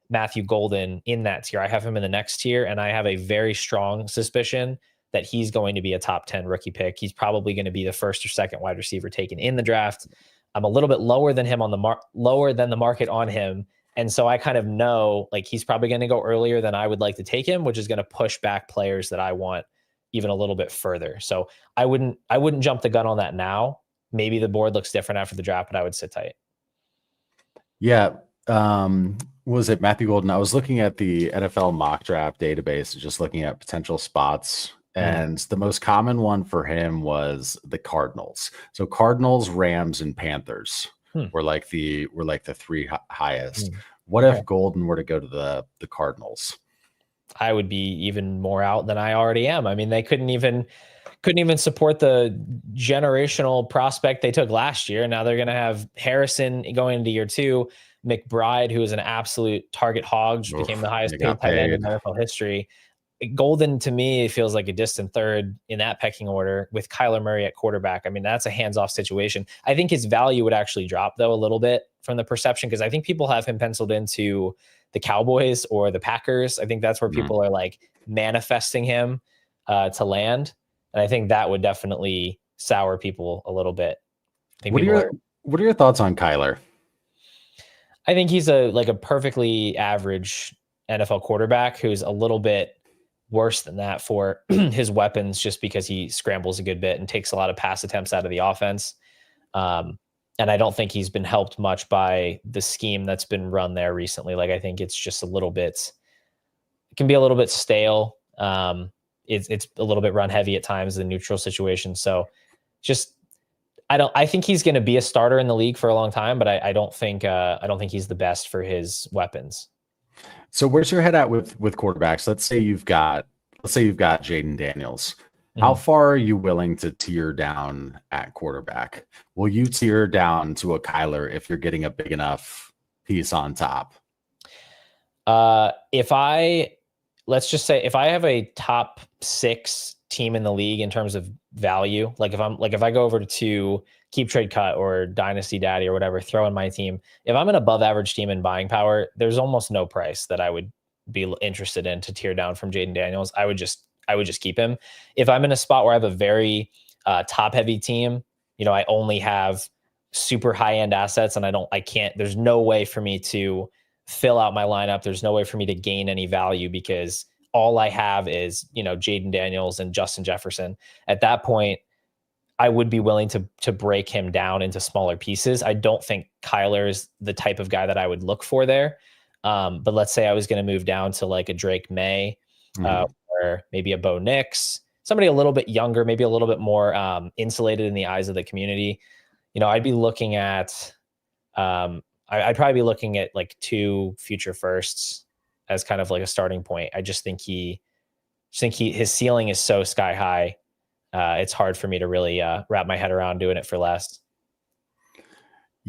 Matthew Golden in that tier. I have him in the next tier, and I have a very strong suspicion that he's going to be a top 10 rookie pick. He's probably going to be the first or second wide receiver taken in the draft. I'm a little bit lower than him lower than the market on him. And so I kind of know like he's probably going to go earlier than I would like to take him, which is going to push back players that I want even a little bit further. So I wouldn't jump the gun on that now. Maybe the board looks different after the draft, but I would sit tight. Yeah. Was it Matthew Golden? I was looking at the NFL mock draft database, just looking at potential spots, and the most common one for him was the Cardinals. So Cardinals, Rams, and Panthers were like the three highest. What if Golden were to go to the Cardinals? I would be even more out than I already am. I mean, they couldn't even support the generational prospect they took last year. Now they're going to have Harrison going into year 2. McBride, who is an absolute target hog, just became the highest paid tight end in NFL history. Golden, to me, feels like a distant third in that pecking order with Kyler Murray at quarterback. I mean, that's a hands-off situation. I think his value would actually drop, though, a little bit from the perception, because I think people have him penciled into the Cowboys or the Packers. I think that's where people are like manifesting him to land. And I think that would definitely sour people a little bit. What are your thoughts on Kyler? I think he's a perfectly average NFL quarterback who's a little bit worse than that for his weapons, just because he scrambles a good bit and takes a lot of pass attempts out of the offense. And I don't think he's been helped much by the scheme that's been run there recently. Like, I think it's just it can be a little bit stale. It's a little bit run heavy at times, the neutral situation. So I think he's going to be a starter in the league for a long time, but I don't think he's the best for his weapons. So where's your head at with quarterbacks? Let's say you've got Jayden Daniels. How far are you willing to tier down at quarterback? Will you tier down to a Kyler if you're getting a big enough piece on top? Let's just say if I have a top 6 team in the league in terms of value, if I go over to KeepTradeCut or Dynasty Daddy or whatever, throw in my team, if I'm an above average team in buying power, there's almost no price that I would be interested in to tear down from Jayden Daniels. I would just keep him. If I'm in a spot where I have a very top heavy team, I only have super high end assets and there's no way for me to fill out my lineup. There's no way for me to gain any value because all I have is, Jayden Daniels and Justin Jefferson. At that point, I would be willing to break him down into smaller pieces. I don't think Kyler is the type of guy that I would look for there. But let's say I was going to move down to like a Drake Maye, or maybe a Bo Nix, somebody a little bit younger, maybe a little bit more insulated in the eyes of the community. I'd be looking at, I'd probably be looking at like 2 future firsts as kind of like a starting point. I just think his ceiling is so sky high. It's hard for me to really wrap my head around doing it for less.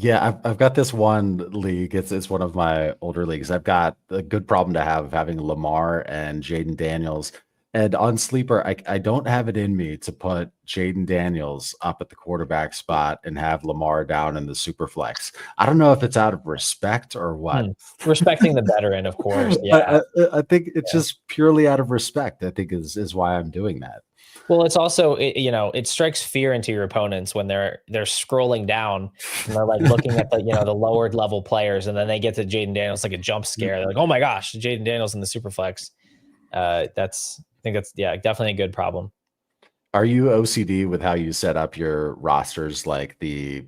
Yeah, I've got this one league. It's one of my older leagues. I've got a good problem to have having Lamar and Jaden Daniels. And on Sleeper, I don't have it in me to put Jaden Daniels up at the quarterback spot and have Lamar down in the Superflex. I don't know if it's out of respect or what. Respecting the veteran, of course. Yeah, I think it's just purely out of respect, I think is why I'm doing that. Well, it's also, it strikes fear into your opponents when they're scrolling down and they're like looking at the, the lower level players, and then they get to Jaden Daniels, like a jump scare. They're like, oh my gosh, Jaden Daniels in the Superflex. I think that's definitely a good problem. Are you OCD with how you set up your rosters? Like the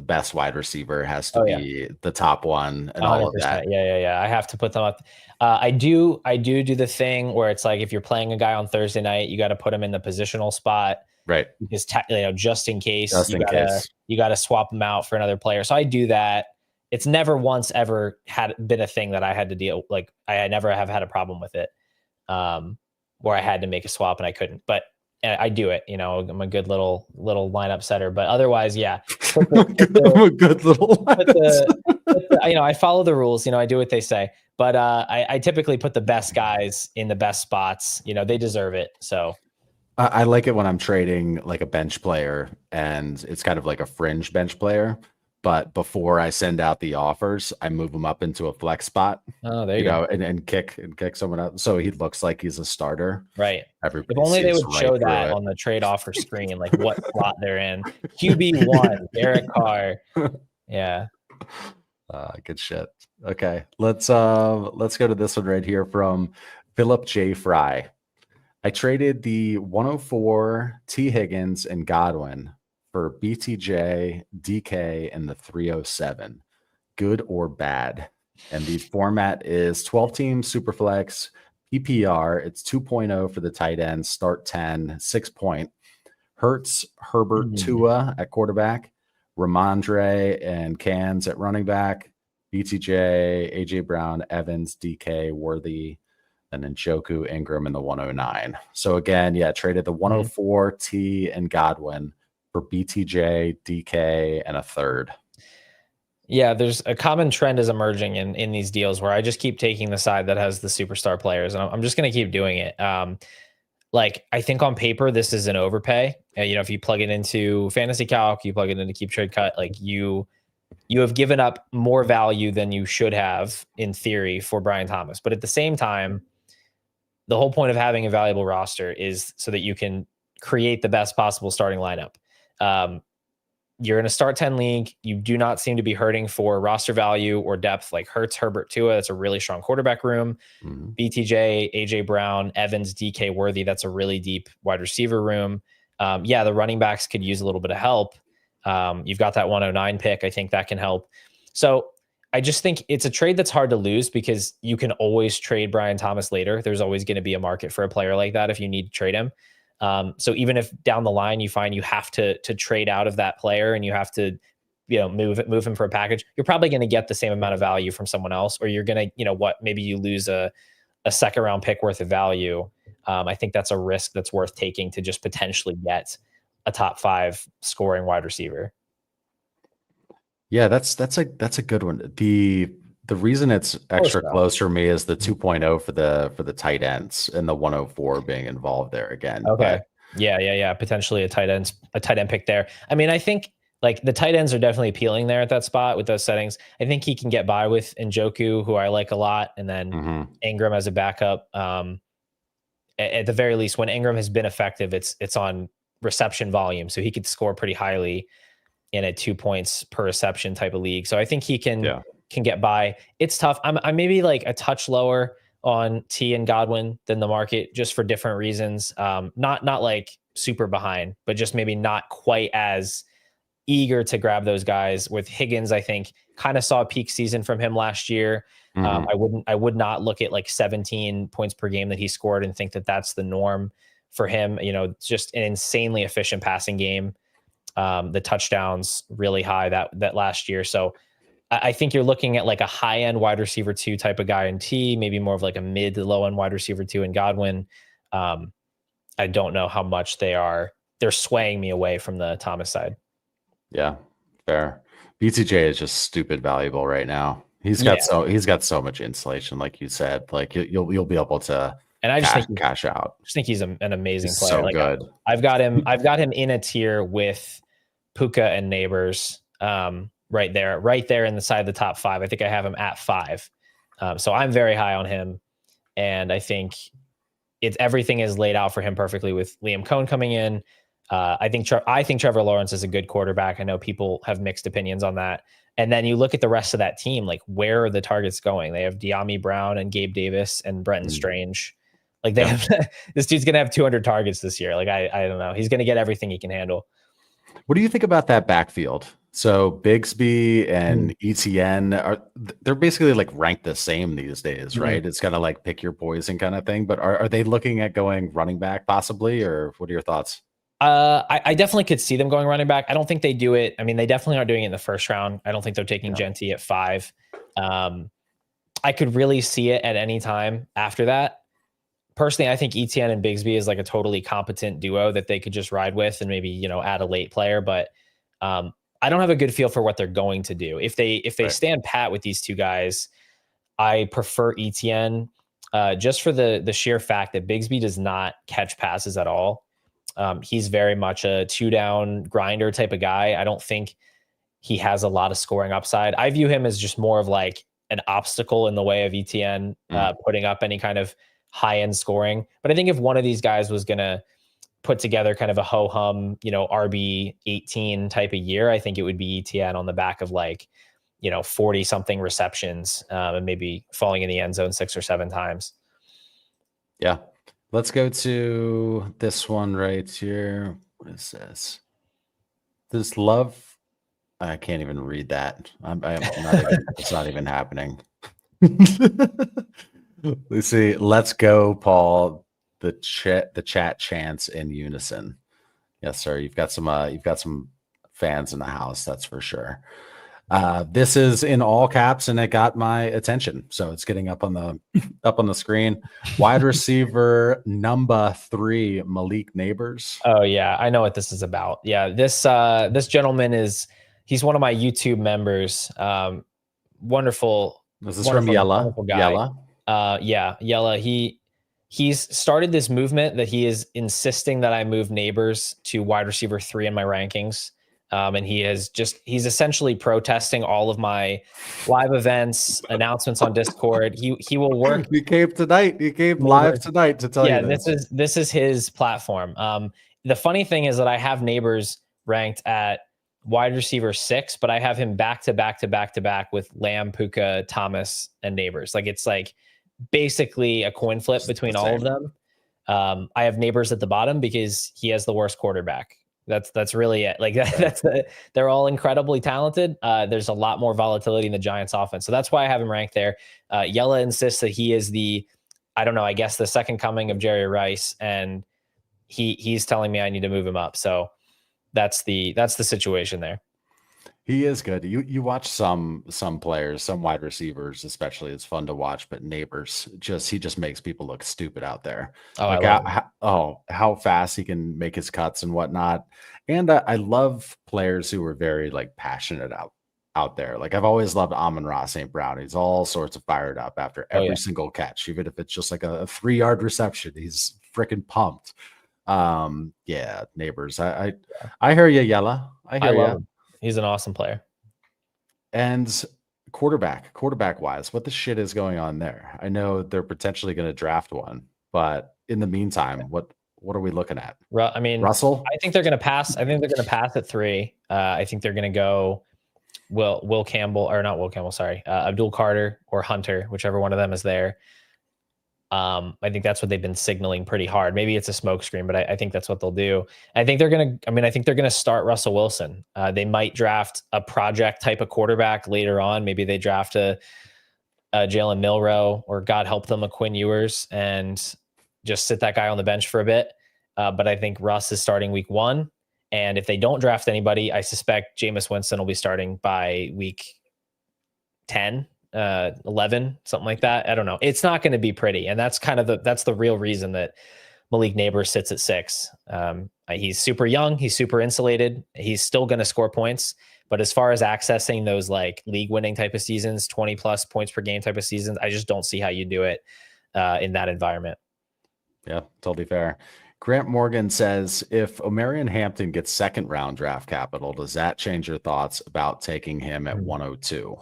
best wide receiver has to be the top one and all of that. Yeah. I have to put them up. I do the thing where it's like, if you're playing a guy on Thursday night, you got to put him in the positional spot, right? Because just in case, you got to swap him out for another player. So I do that. It's never once ever been a thing that I had to deal. Like I never have had a problem with it, where I had to make a swap and I couldn't. But I do it. I'm a good little lineup setter. But otherwise, yeah, I'm a good little. I follow the rules. I do what they say. But I typically put the best guys in the best spots. They deserve it. So I like it when I'm trading like a bench player, and it's kind of like a fringe bench player. But before I send out the offers, I move him up into a flex spot. Oh, there you go. And kick someone out, so he looks like he's a starter. Right. Everybody if only they would right show that on the trade offer screen, like what slot they're in. QB1, Derek Carr. Yeah. Good shit. Okay, let's go to this one right here from Philip J. Fry. I traded the 104 T. Higgins and Godwin for BTJ, DK, and the 307. Good or bad? And the format is 12-team Superflex, PPR. It's 2.0 for the tight ends, start 10, 6 point. Hurts, Herbert, Tua at quarterback, Ramondre and Cans at running back, BTJ, AJ Brown, Evans, DK, Worthy, and then Njoku, Ingram, and the 109. So again, traded the 104 T and Godwin for BTJ, DK, and a third. Yeah, there's a common trend is emerging in these deals where I just keep taking the side that has the superstar players, and I'm just going to keep doing it. Like I think on paper this is an overpay. If you plug it into Fantasy Calc, you plug it into KeepTradeCut, like you have given up more value than you should have in theory for Brian Thomas. But at the same time, the whole point of having a valuable roster is so that you can create the best possible starting lineup. You're in a start 10 league. You do not seem to be hurting for roster value or depth like Hurts, Herbert, Tua. That's a really strong quarterback room. BTJ, AJ Brown, Evans, DK, Worthy. That's a really deep wide receiver room. The running backs could use a little bit of help. You've got that 109 pick. I think that can help. So I just think it's a trade that's hard to lose because you can always trade Brian Thomas later. There's always going to be a market for a player like that if you need to trade him. So even if down the line you find you have to trade out of that player and you have to, move him for a package, you're probably going to get the same amount of value from someone else, or you're going to, maybe you lose a second round pick worth of value. I think that's a risk that's worth taking to just potentially get a top 5 scoring wide receiver. Yeah, that's a good one. The reason it's extra close for me is the 2.0 for the tight ends and the 104 being involved there again. Okay. Yeah. Potentially a tight end pick there. I mean, I think like the tight ends are definitely appealing there at that spot with those settings. I think he can get by with Njoku, who I like a lot, and then Ingram as a backup. At the very least, when Ingram has been effective, it's on reception volume, so he could score pretty highly in a 2 points per reception type of league. So I think he can get by. It's tough. I'm maybe like a touch lower on T and Godwin than the market, just for different reasons. Not like super behind, but just maybe not quite as eager to grab those guys. With Higgins, I think kind of saw a peak season from him last year. I would not look at like 17 points per game that he scored and think that that's the norm for him. You know, it's just an insanely efficient passing game. The touchdowns really high that last year. So I think you're looking at like a high end wide receiver 2 type of guy in T, maybe more of like a mid to low end wide receiver 2 in Godwin. I don't know how much they're swaying me away from the Thomas side. Yeah, fair. BTJ is just stupid valuable right now. He's got so much insulation, like you said. Like you'll be able to cash out. I just think he's an amazing player. So like good. I've got him in a tier with Puka and Nabers. Right there in the side of the top 5. I think I have him at 5. So I'm very high on him. And I think everything is laid out for him perfectly with Liam Cohn coming in. I think Trevor Lawrence is a good quarterback. I know people have mixed opinions on that. And then you look at the rest of that team, like where are the targets going? They have De'Ami Brown and Gabe Davis and Brenton Strange. Like they have, this dude's going to have 200 targets this year. Like I don't know. He's going to get everything he can handle. What do you think about that backfield? So Bigsby and ETN they're basically like ranked the same these days, right? It's kind of like pick your poison kind of thing. But are they looking at going running back possibly, or what are your thoughts? I definitely could see them going running back. I don't think they do it. I mean, they definitely aren't doing it in the first round. I don't think they're taking Jeanty at 5. I could really see it at any time after that. Personally, I think ETN and Bigsby is like a totally competent duo that they could just ride with and maybe, you know, add a late player. But I don't have a good feel for what they're going to do. If they stand pat with these two guys, I prefer ETN just for the sheer fact that Bigsby does not catch passes at all. He's very much a 2-down grinder type of guy. I don't think he has a lot of scoring upside. I view him as just more of like an obstacle in the way of ETN putting up any kind of high-end scoring. But I think if one of these guys was going to put together kind of a ho-hum, you know, RB 18 type of year, I think it would be ETN on the back of like, you know, 40 something receptions and maybe falling in the end zone 6 or 7 times. Yeah. Let's go to this one right here. What is this? This love. I can't even read that. I'm not even, it's not even happening. Let's see. Let's go, Paul. The chat chants in unison. Yes, sir. You've got some fans in the house. That's for sure. This is in all caps, and it got my attention. So it's getting up on the screen. Wide receiver number 3, Malik Nabers. Oh yeah, I know what this is about. Yeah, this gentleman he's one of my YouTube members. Wonderful. This is from Yella. Yella. He's started this movement that he is insisting that I move Nabers to wide receiver 3 in my rankings. And he's essentially protesting all of my live events, announcements on Discord. He will work. He came tonight. He came live tonight to tell you this. This is his platform. The funny thing is that I have Nabers ranked at wide receiver 6, but I have him back to back with Lamb, Puka, Thomas, and Nabers. Like it's like basically a coin flip between all of them. I have Nabers at the bottom because he has the worst quarterback. That's really it. Like they're all incredibly talented. There's a lot more volatility in the Giants offense. So that's why I have him ranked there. Yella insists that he is I guess the second coming of Jerry Rice. And he's telling me I need to move him up. So that's the situation there. He is good. You watch some players, some wide receivers, especially. It's fun to watch, but Nabers he just makes people look stupid out there. How fast he can make his cuts and whatnot. And I love players who are very like passionate out there. Like I've always loved Amon-Ra St. Brown. He's all sorts of fired up after every single catch, even if it's just like a 3-yard reception. He's freaking pumped. Nabers. I hear you, Yella. I hear you. He's an awesome player. And quarterback wise, what the shit is going on there? I know they're potentially going to draft one, but in the meantime, what are we looking at? I mean, Russell? I think they're going to pass. I think they're going to pass at 3. I think they're going to go Will Campbell, or not Will Campbell, sorry. Abdul Carter or Hunter, whichever one of them is there. I think that's what they've been signaling pretty hard. Maybe it's a smokescreen, but I think that's what they'll do. I think they're gonna start Russell Wilson. They might draft a project type of quarterback later on. Maybe they draft a Jalen Milroe, or God help them, a Quinn Ewers, and just sit that guy on the bench for a bit. But I think Russ is starting week 1. And if they don't draft anybody, I suspect Jameis Winston will be starting by week 10, 11, something like that. I don't know. It's not going to be pretty. And that's that's the real reason that Malik Nabers sits at 6. He's super young. He's super insulated. He's still going to score points. But as far as accessing those like league winning type of seasons, 20 plus points per game type of seasons, I just don't see how you do it in that environment. Yeah, totally fair. Grant Morgan says, if Omarion Hampton gets second round draft capital, does that change your thoughts about taking him at 102?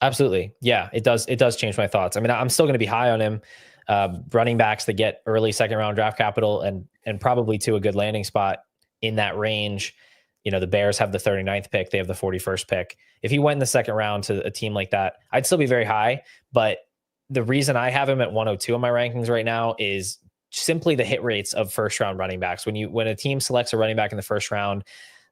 Absolutely. Yeah, it does. It does change my thoughts. I mean, I'm still going to be high on him. Running backs that get early second round draft capital and probably to a good landing spot in that range. You know, the Bears have the 39th pick. They have the 41st pick. If he went in the second round to a team like that, I'd still be very high. But the reason I have him at 102 in my rankings right now is simply the hit rates of first round running backs. When a team selects a running back in the first round,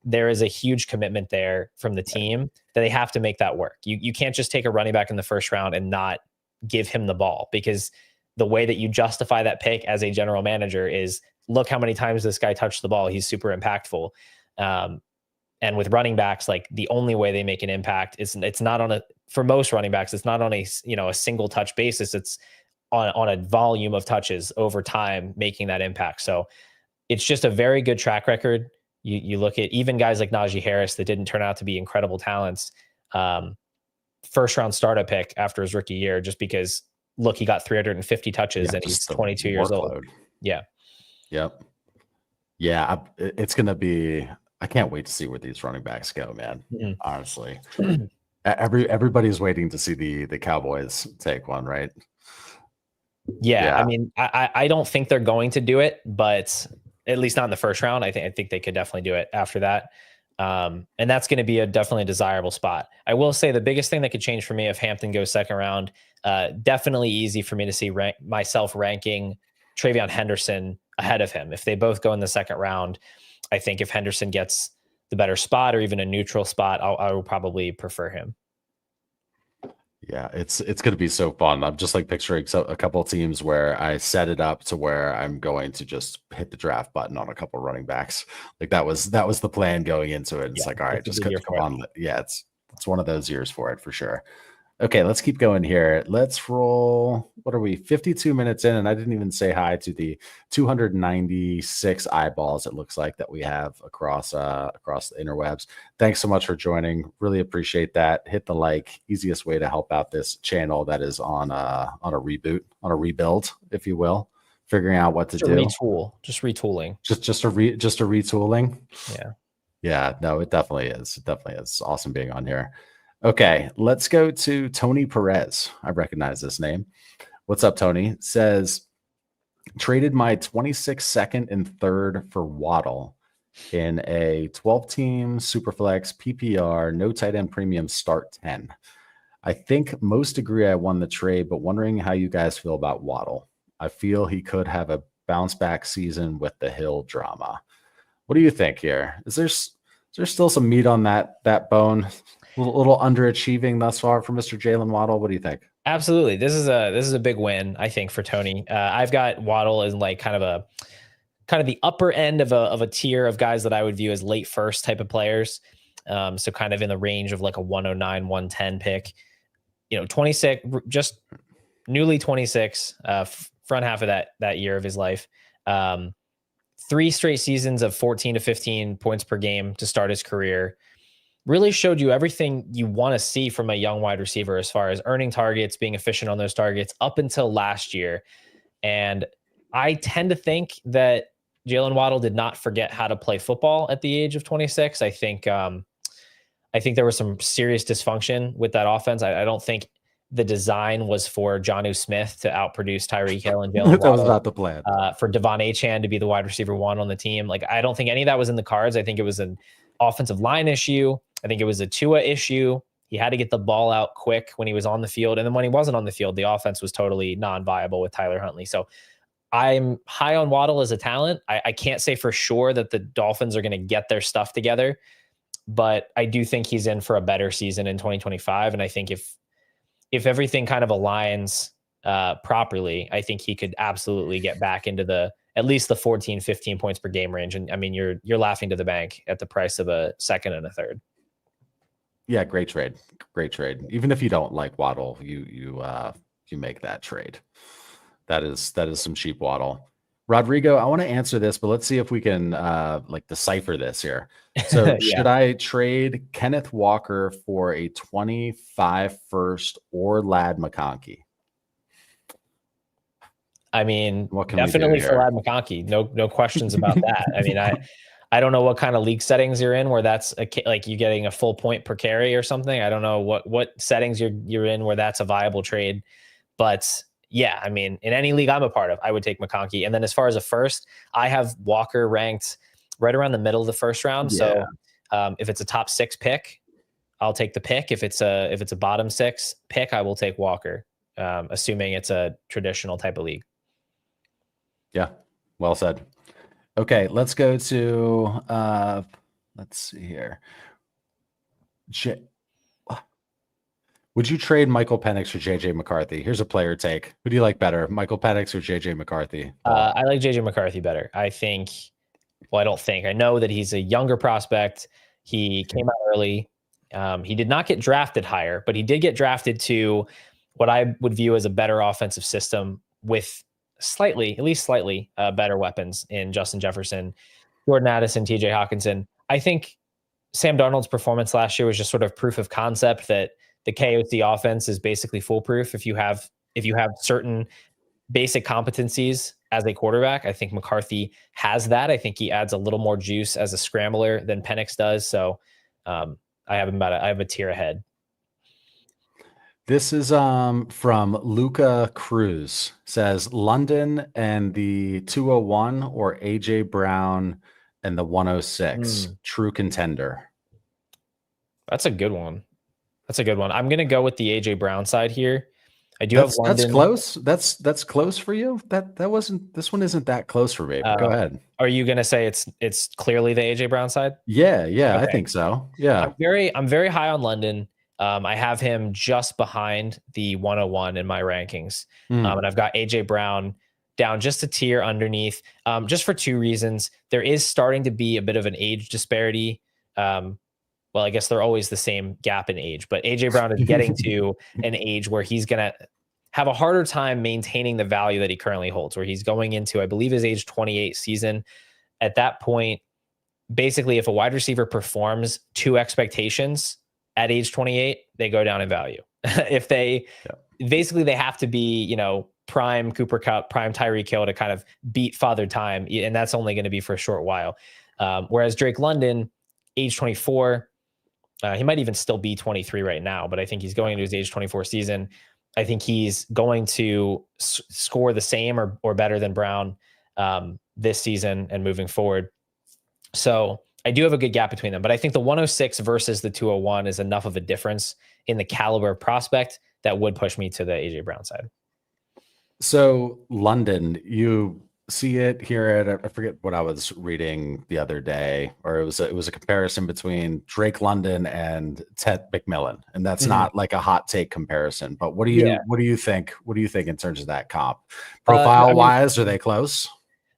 there is a huge commitment there from the team that they have to make that work. You can't just take a running back in the first round and not give him the ball, because the way that you justify that pick as a general manager is, look how many times this guy touched the ball. He's super impactful. And with running backs, like, the only way they make an impact is it's not for most running backs, it's not on a single touch basis. It's on a volume of touches over time, making that impact. So it's just a very good track record. You look at even guys like Najee Harris that didn't turn out to be incredible talents. First round startup pick after his rookie year, just because, look, he got 350 touches and he's 22 years old. Yeah. Yep. Yeah. It's going to be, I can't wait to see where these running backs go, man. Mm-hmm. Honestly, everybody's waiting to see the Cowboys take one, right? Yeah. I mean, I don't think they're going to do it, but at least not in the first round. I think they could definitely do it after that. And that's going to be definitely a desirable spot. I will say the biggest thing that could change for me if Hampton goes second round, definitely easy for me to see myself ranking TreVeyon Henderson ahead of him. If they both go in the second round, I think if Henderson gets the better spot or even a neutral spot, I will probably prefer him. Yeah, it's going to be so fun. I'm just like picturing a couple of teams where I set it up to where I'm going to just hit the draft button on a couple of running backs. Like that was the plan going into it. It's like, all right, just come on. Yeah, it's one of those years for it for sure. Okay, let's keep going here. Let's roll. What are we? 52 minutes in, and I didn't even say hi to the 296 eyeballs it looks like that we have across the interwebs. Thanks so much for joining. Really appreciate that. Hit the like. Easiest way to help out this channel that is on a rebuild, if you will. Figuring out what to do. Retooling. Just a retooling. Yeah. Yeah. No, it definitely is. It definitely is awesome being on here. Okay, let's go to Tony Perez. I recognize this name. What's up, Tony? Says, traded my 26th, second, and third for Waddle in a 12-team Superflex PPR, no tight end premium start 10. I think most agree I won the trade, but wondering how you guys feel about Waddle. I feel he could have a bounce back season with the Hill drama. What do you think here? Is there still some meat on that bone? A little underachieving thus far for Mr. Jaylen Waddle. What do you think? Absolutely. This is a big win, I think, for Tony. I've got Waddle as like kind of the upper end of a tier of guys that I would view as late first type of players. So kind of in the range of like a 109, 110 pick. 26, just newly 26, front half of that year of his life. 3 straight seasons of 14 to 15 points per game to start his career. Really showed you everything you want to see from a young wide receiver as far as earning targets, being efficient on those targets up until last year. And I tend to think that Jaylen Waddle did not forget how to play football at the age of 26. I think there was some serious dysfunction with that offense. I don't think the design was for Jonnu Smith to outproduce Tyreek Hill and Jaylen Waddle. That was not the plan. For Devon Achane to be the wide receiver 1 on the team. Like, I don't think any of that was in the cards. I think it was an offensive line issue. I think it was a Tua issue. He had to get the ball out quick when he was on the field. And then when he wasn't on the field, the offense was totally non-viable with Tyler Huntley. So I'm high on Waddle as a talent. I can't say for sure that the Dolphins are going to get their stuff together, but I do think he's in for a better season in 2025. And I think if everything kind of aligns properly, I think he could absolutely get back into at least the 14, 15 points per game range. And I mean, you're laughing to the bank at the price of a second and a third. Yeah, great trade. Great trade. Even if you don't like Waddle, you make that trade. That is some cheap Waddle. Rodrigo, I want to answer this, but let's see if we can decipher this here. So Yeah. Should I trade Kenneth Walker for a 25 first or Lad McConkey? I mean, What can we do definitely for here? Lad McConkey. No questions about that. I mean, I don't know what kind of league settings you're in where that's like you getting a full point per carry or something. I don't know what settings you're in where that's a viable trade. But yeah, I mean, in any league I'm a part of, I would take McConkey. And then as far as a first, I have Walker ranked right around the middle of the first round. Yeah. So if it's a top 6 pick, I'll take the pick. If it's a bottom 6 pick, I will take Walker, assuming it's a traditional type of league. Yeah, well said. Okay, let's go to let's see here. Would you trade Michael Penix for JJ McCarthy? Here's a player take. Who do you like better, Michael Penix or JJ McCarthy? I like JJ McCarthy better. I know that he's a younger prospect. He came out early. He did not get drafted higher, but he did get drafted to what I would view as a better offensive system with at least slightly better weapons in Justin Jefferson, Jordan Addison, TJ Hawkinson. I think Sam Darnold's performance last year was just sort of proof of concept that the KOC offense is basically foolproof if you have certain basic competencies as a quarterback. I think McCarthy has that. I think he adds a little more juice as a scrambler than Penix does. So I have a tier ahead. This is from Luca Cruz. Says London and the 201 or AJ Brown and the 106. True contender. That's a good one. I'm going to go with the AJ Brown side here. I do have London. That's close. That's close for you. This one isn't that close for me. But go ahead. Are you going to say it's clearly the AJ Brown side? Yeah, okay. I Okay. think so. Yeah. I'm very high on London. I have him just behind the 101 in my rankings. And I've got AJ Brown down just a tier underneath, just for 2 reasons. There is starting to be a bit of an age disparity. Well, I guess they're always the same gap in age, but AJ Brown is getting to an age where he's going to have a harder time maintaining the value that he currently holds, where he's going into, I believe, his age 28 season. At that point, basically, if a wide receiver performs to expectations at age 28, they go down in value. If basically they have to be, prime Cooper Kupp, prime Tyreek Hill to kind of beat Father Time. And that's only going to be for a short while. Whereas Drake London, age 24, he might even still be 23 right now, but I think he's going into his age 24 season. I think he's going to score the same or better than Brown this season and moving forward. So I do have a good gap between them, but I think the 106 versus the 201 is enough of a difference in the caliber of prospect that would push me to the AJ Brown side. So London, you see it here at, I forget what I was reading the other day, or it was a comparison between Drake London and Ted McMillan, and that's not like a hot take comparison. But what do you think? What do you think in terms of that comp? Profile wise, are they close?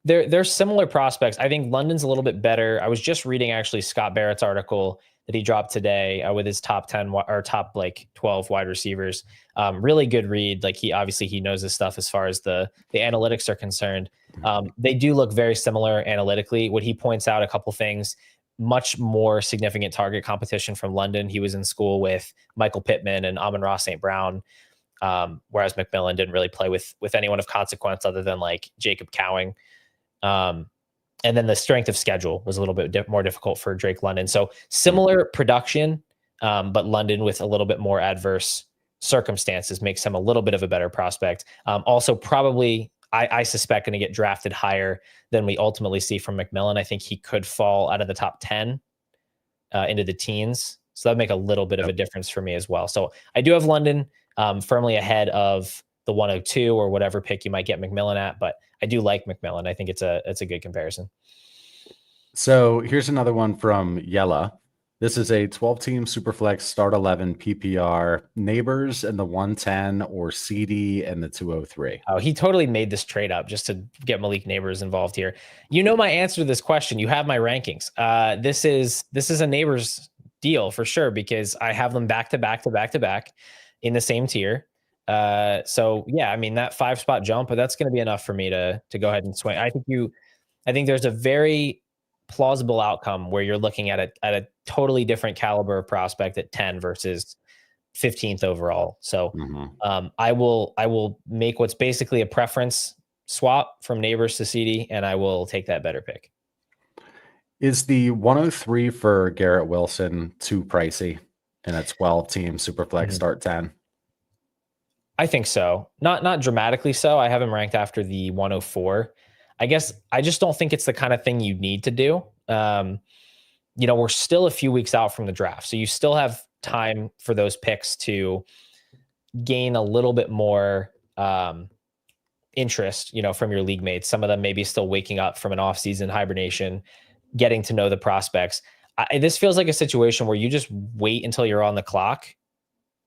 They're similar prospects. I think London's a little bit better. I was just reading actually Scott Barrett's article that he dropped today with his top 10 or top 12 wide receivers. Really good read. He knows his stuff as far as the analytics are concerned. They do look very similar analytically. What he points out, a couple things, much more significant target competition from London. He was in school with Michael Pittman and Amon-Ra St. Brown, whereas McMillan didn't really play with anyone of consequence other than Jacob Cowing. And then the strength of schedule was a little bit more difficult for Drake London. So similar production, but London with a little bit more adverse circumstances makes him a little bit of a better prospect. Also, probably, I suspect, going to get drafted higher than we ultimately see from McMillan. I think he could fall out of the top 10 into the teens So that'd make a little bit of a difference for me as well. So I do have London firmly ahead of the 102 or whatever pick you might get McMillan at, but I do like McMillan. I think it's a good comparison. So here's another one from Yella. This is a 12-team Superflex start 11 PPR. Nabers in the 110 or Ceedee in the 203. Oh, he totally made this trade up just to get Malik Nabers involved here. You know my answer to this question. You have my rankings. This is a Nabers deal for sure because I have them back to back in the same tier. So yeah, I mean that 5-spot jump, but that's going to be enough for me to go ahead and swing. I think there's a very plausible outcome where you're looking at a totally different caliber of prospect at 10 versus 15th overall. So I will make what's basically a preference swap from Nabers to Ceedee, and I will take that better pick. Is the 103 for Garrett Wilson too pricey in a 12-team Superflex start 10? I think so. Not dramatically so. I have him ranked after the 104. I guess I just don't think it's the kind of thing you need to do. We're still a few weeks out from the draft, so you still have time for those picks to gain a little bit more interest, from your league mates. Some of them maybe still waking up from an off-season hibernation, getting to know the prospects. This feels like a situation where you just wait until you're on the clock.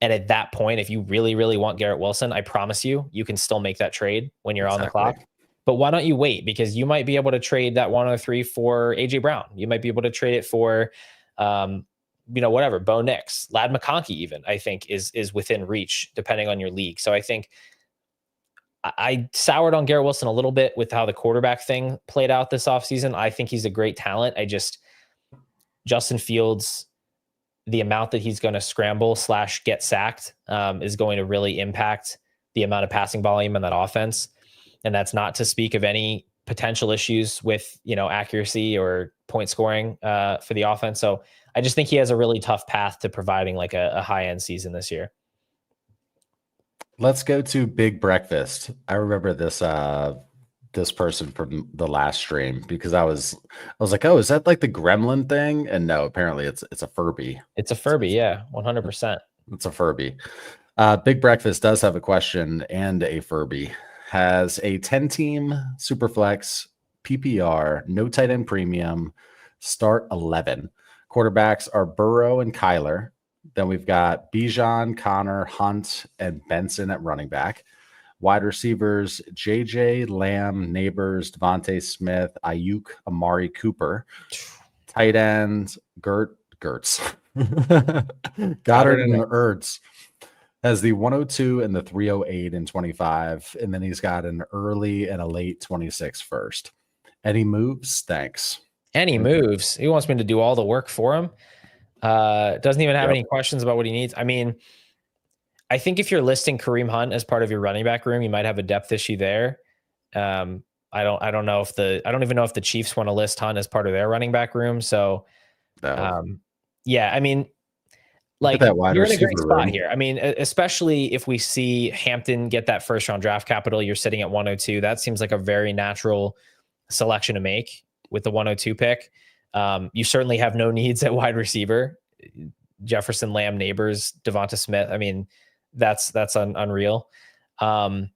And at that point, if you really, really want Garrett Wilson, I promise you can still make that trade when you're on the clock. But why don't you wait? Because you might be able to trade that 103 for AJ Brown. You might be able to trade it for, whatever, Bo Nix, Lad McConkey even, I think is within reach depending on your league. So I think I soured on Garrett Wilson a little bit with how the quarterback thing played out this offseason. I think he's a great talent. Justin Fields, the amount that he's going to scramble / get sacked is going to really impact the amount of passing volume in that offense. And that's not to speak of any potential issues with, accuracy or point scoring for the offense. So I just think he has a really tough path to providing like a high-end season this year. Let's go to Big Breakfast. I remember this this person from the last stream because I was like, oh, is that like the gremlin thing? And no, apparently it's a Furby. It's a Furby, yeah, 100%. It's a Furby. Big Breakfast does have a question and a Furby. Has a 10-team Superflex PPR, no tight end premium, start 11. Quarterbacks are Burrow and Kyler. Then we've got Bijan, Connor, Hunt, and Benson at running back. Wide receivers, JJ, Lamb, Nabers, Devontae Smith, Ayuk, Amari Cooper. Tight ends, Gertz. Goddard and Ertz has the 102 and the 308 in 25. And then he's got an early and a late 26 first. Any moves? Thanks. Any moves? He wants me to do all the work for him. Doesn't even have any questions about what he needs. I mean, I think if you're listing Kareem Hunt as part of your running back room, you might have a depth issue there. I don't even know if the Chiefs want to list Hunt as part of their running back room. So, yeah, I mean, like you're in a great spot here. I mean, especially if we see Hampton get that first round draft capital, you're sitting at 102. That seems like a very natural selection to make with the 102 pick. You certainly have no needs at wide receiver. Jefferson, Lamb, Nabers, Devonta Smith. I mean, that's unreal. Yeah,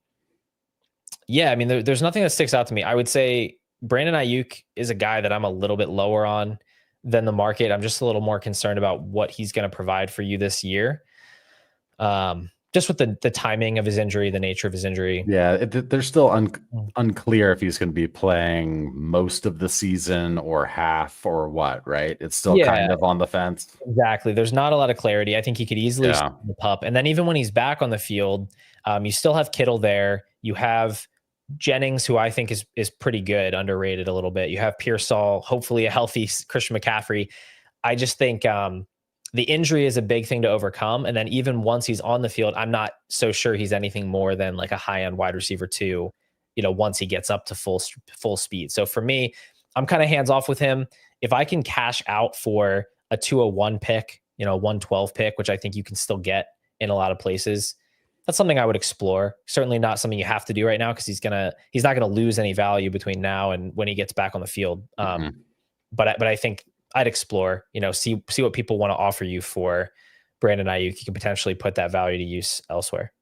I mean, there's nothing that sticks out to me. I would say Brandon Ayuk is a guy that I'm a little bit lower on than the market. I'm just a little more concerned about what he's going to provide for you this year. Just with the timing of his injury, the nature of his injury. Yeah, they're still unclear if he's going to be playing most of the season or half or what, right? It's still kind of on the fence. Exactly. There's not a lot of clarity. I think he could easily start the pup. And then even when he's back on the field, you still have Kittle there. You have Jennings, who I think is pretty good, underrated a little bit. You have Pearsal, hopefully a healthy Christian McCaffrey. I just think the injury is a big thing to overcome. And then even once he's on the field, I'm not so sure he's anything more than like a high-end wide receiver too, once he gets up to full speed. So for me, I'm kind of hands off with him. If I can cash out for a 201 pick, 112 pick, which I think you can still get in a lot of places, that's something I would explore. Certainly not something you have to do right now because he's not gonna lose any value between now and when he gets back on the field. But I think I'd explore, see what people want to offer you for Brandon Ayuk. You can potentially put that value to use elsewhere.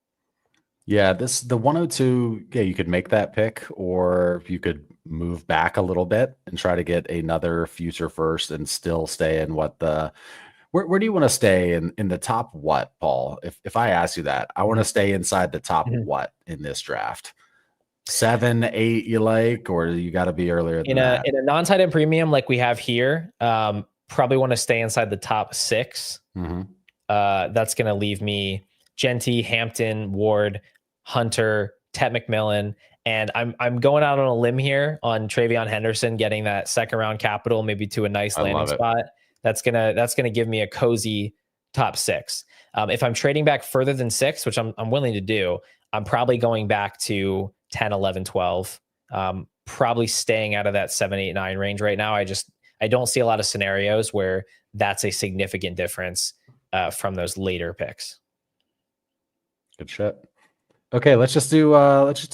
Yeah, the 102, yeah, you could make that pick, or you could move back a little bit and try to get another future first and still stay in where do you want to stay in the top what, Paul? If I ask you that, I want to stay inside the top what in this draft? 7, 8 you like, or you got to be earlier than that? In a non-tight end premium like we have here, probably want to stay inside the top 6. That's going to leave me Jeanty, Hampton, Ward, Hunter, Tet McMillan, and I'm going out on a limb here on Travion Henderson getting that second round capital, maybe to a nice landing spot. That's gonna give me a cozy top 6. If I'm trading back further than 6, which I'm willing to do, I'm probably going back to 10, 11, 12. Probably staying out of that 7, 8, 9 range right now. I don't see a lot of scenarios where that's a significant difference from those later picks. Good shit. Okay, let's just do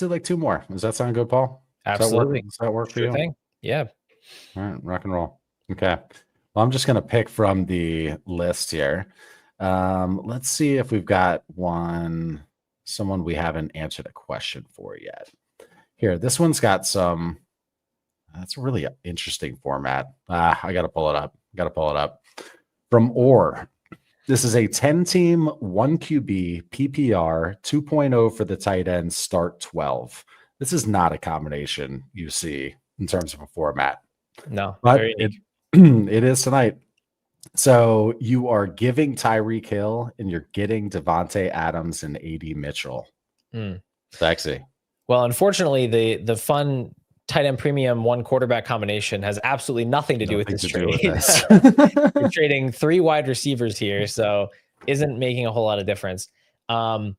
like 2 more. Does that sound good, Paul? Absolutely. Does that work for you? Thing. Yeah. All right, rock and roll. Okay. Well, I'm just gonna pick from the list here. Let's see if we've got someone we haven't answered a question for yet. Here, this one's got that's a really interesting format. I gotta pull it up. From Orr. This is a 10-team, 1 QB, PPR, 2.0 for the tight end, start 12. This is not a combination you see in terms of a format. No, but it is tonight. So you are giving Tyreek Hill and you're getting Devontae Adams and AD Mitchell. Sexy. Well, unfortunately, the fun tight end premium 1 quarterback combination has absolutely nothing to do with this trade. You're trading 3 wide receivers here, so isn't making a whole lot of difference. Do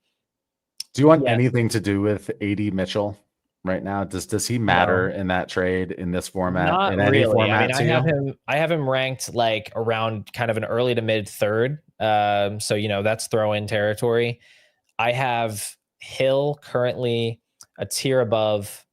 you want anything to do with AD Mitchell right now? Does he matter in that trade in this format? Not in any really. format I have him ranked like around kind of an early to mid 3rd. So that's throw in territory. I have Hill currently a tier above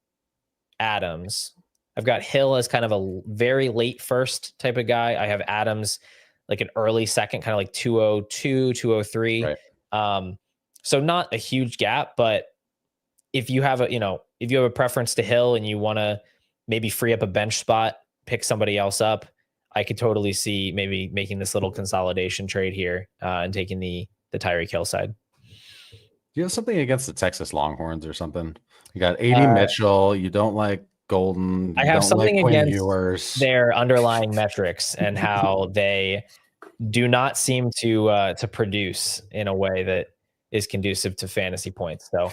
Adams. I've got Hill as kind of a very late first type of guy. I have Adams like an early second, kind of like 202, 203. Right. So not a huge gap, but if you have a preference to Hill and you want to maybe free up a bench spot, pick somebody else up, I could totally see maybe making this little consolidation trade here and taking the Tyreek Hill side. Do you have something against the Texas Longhorns or something? You got AD Mitchell. You don't like Golden. I have something against Ewers. Their underlying metrics and how they do not seem to produce in a way that is conducive to fantasy points. So,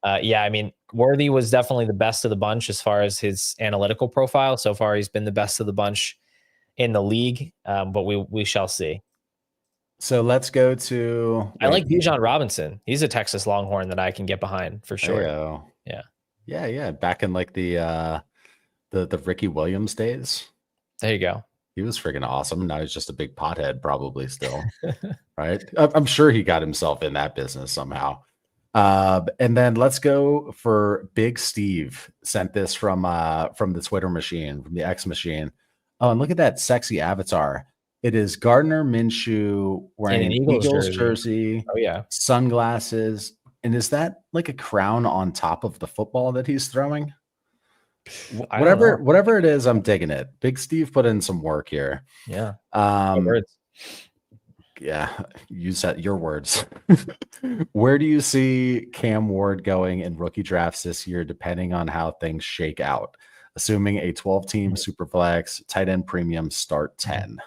I mean, Worthy was definitely the best of the bunch as far as his analytical profile. So far, he's been the best of the bunch in the league, but we shall see. So let's go to. I like Bijan Robinson. He's a Texas Longhorn that I can get behind for sure. Yeah. Back in like the Ricky Williams days. There you go. He was freaking awesome. Now he's just a big pothead, probably still. Right? I'm sure he got himself in that business somehow. And then let's go for Big Steve. Sent this from the Twitter machine, from the X machine. Oh, and look at that sexy avatar. It is Gardner Minshew wearing an Eagles jersey. Oh yeah, sunglasses. And is that like a crown on top of the football that he's throwing? Whatever it is, I'm digging it. Big Steve put in some work here. Yeah. Words. Yeah, use that your words. Where do you see Cam Ward going in rookie drafts this year, depending on how things shake out? Assuming a 12-team Superflex tight end premium start 10.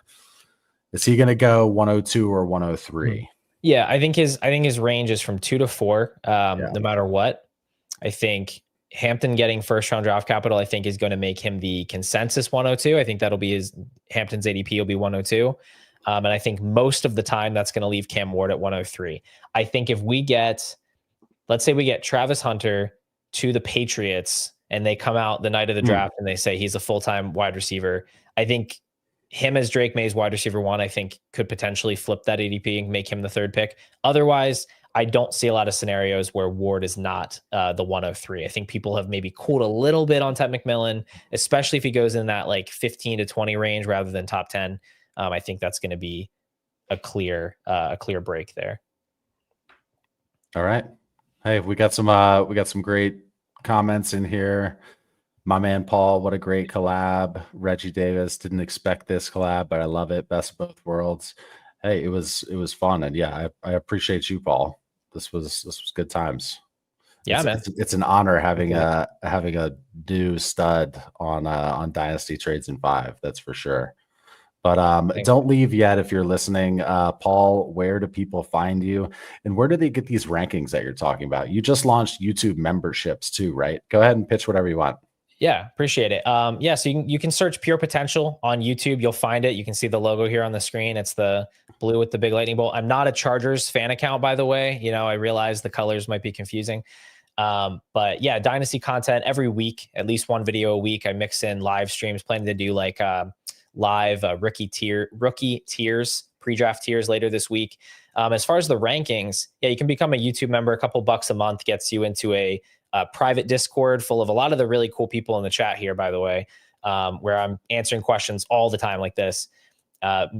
Is he going to go 102 or 103? Yeah, I think his range is from 2 to 4, no matter what. I think Hampton getting first round draft capital, I think, is going to make him the consensus 102. I think that'll be Hampton's ADP will be 102. And I think most of the time that's going to leave Cam Ward at 103. I think if let's say we get Travis Hunter to the Patriots and they come out the night of the draft and they say he's a full-time wide receiver, I think him as Drake Maye's wide receiver 1, I think could potentially flip that ADP and make him the 3rd pick. Otherwise, I don't see a lot of scenarios where Ward is not the 103. I think people have maybe cooled a little bit on Ted McMillan, especially if he goes in that like 15 to 20 range rather than top 10. I think that's going to be a clear break there. All right. Hey, we got some great comments in here. My man Paul, what a great collab. Reggie Davis, didn't expect this collab, but I love it. Best of both worlds. Hey, it was fun, and yeah, I appreciate you, Paul. This was good times. Yeah, man. It's an honor having a new stud on Dynasty Trades in 5. That's for sure. But don't leave yet if you're listening. Paul, where do people find you, and where do they get these rankings that you're talking about? You just launched YouTube memberships too, right? Go ahead and pitch whatever you want. Yeah, appreciate it. Yeah, so you can search Pure Potential on YouTube. You'll find it. You can see the logo here on the screen. It's the blue with the big lightning bolt. I'm not a Chargers fan account, by the way. You know, I realize the colors might be confusing. But yeah, Dynasty content every week, at least one video a week. I mix in live streams, planning to do like live rookie tiers, pre-draft tiers later this week. As far as the rankings, yeah, you can become a YouTube member. A couple bucks a month gets you into a private Discord full of a lot of the really cool people in the chat here, by the way, where I'm answering questions all the time like this.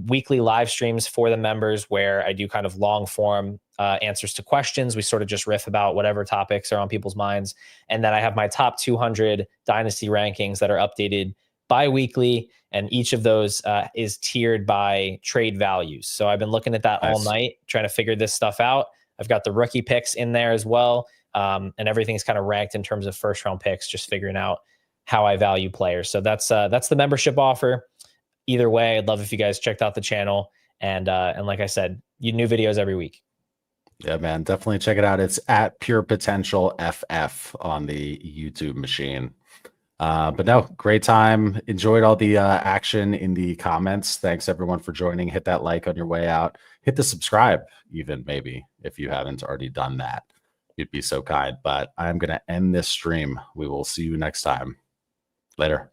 Weekly live streams for the members where I do kind of long form answers to questions. We sort of just riff about whatever topics are on people's minds. And then I have my top 200 Dynasty rankings that are updated bi-weekly. And each of those is tiered by trade values. So I've been looking at that all night, trying to figure this stuff out. I've got the rookie picks in there as well. And everything's kind of ranked in terms of first round picks, just figuring out how I value players. So that's the membership offer. Either way, I'd love if you guys checked out the channel. And like I said, new videos every week. Yeah, man, definitely check it out. It's at Pure Potential FF on the YouTube machine. But no, great time. Enjoyed all the action in the comments. Thanks everyone for joining. Hit that like on your way out. Hit the subscribe even, maybe, if you haven't already done that. You'd be so kind. But I'm going to end this stream. We will see you next time. Later.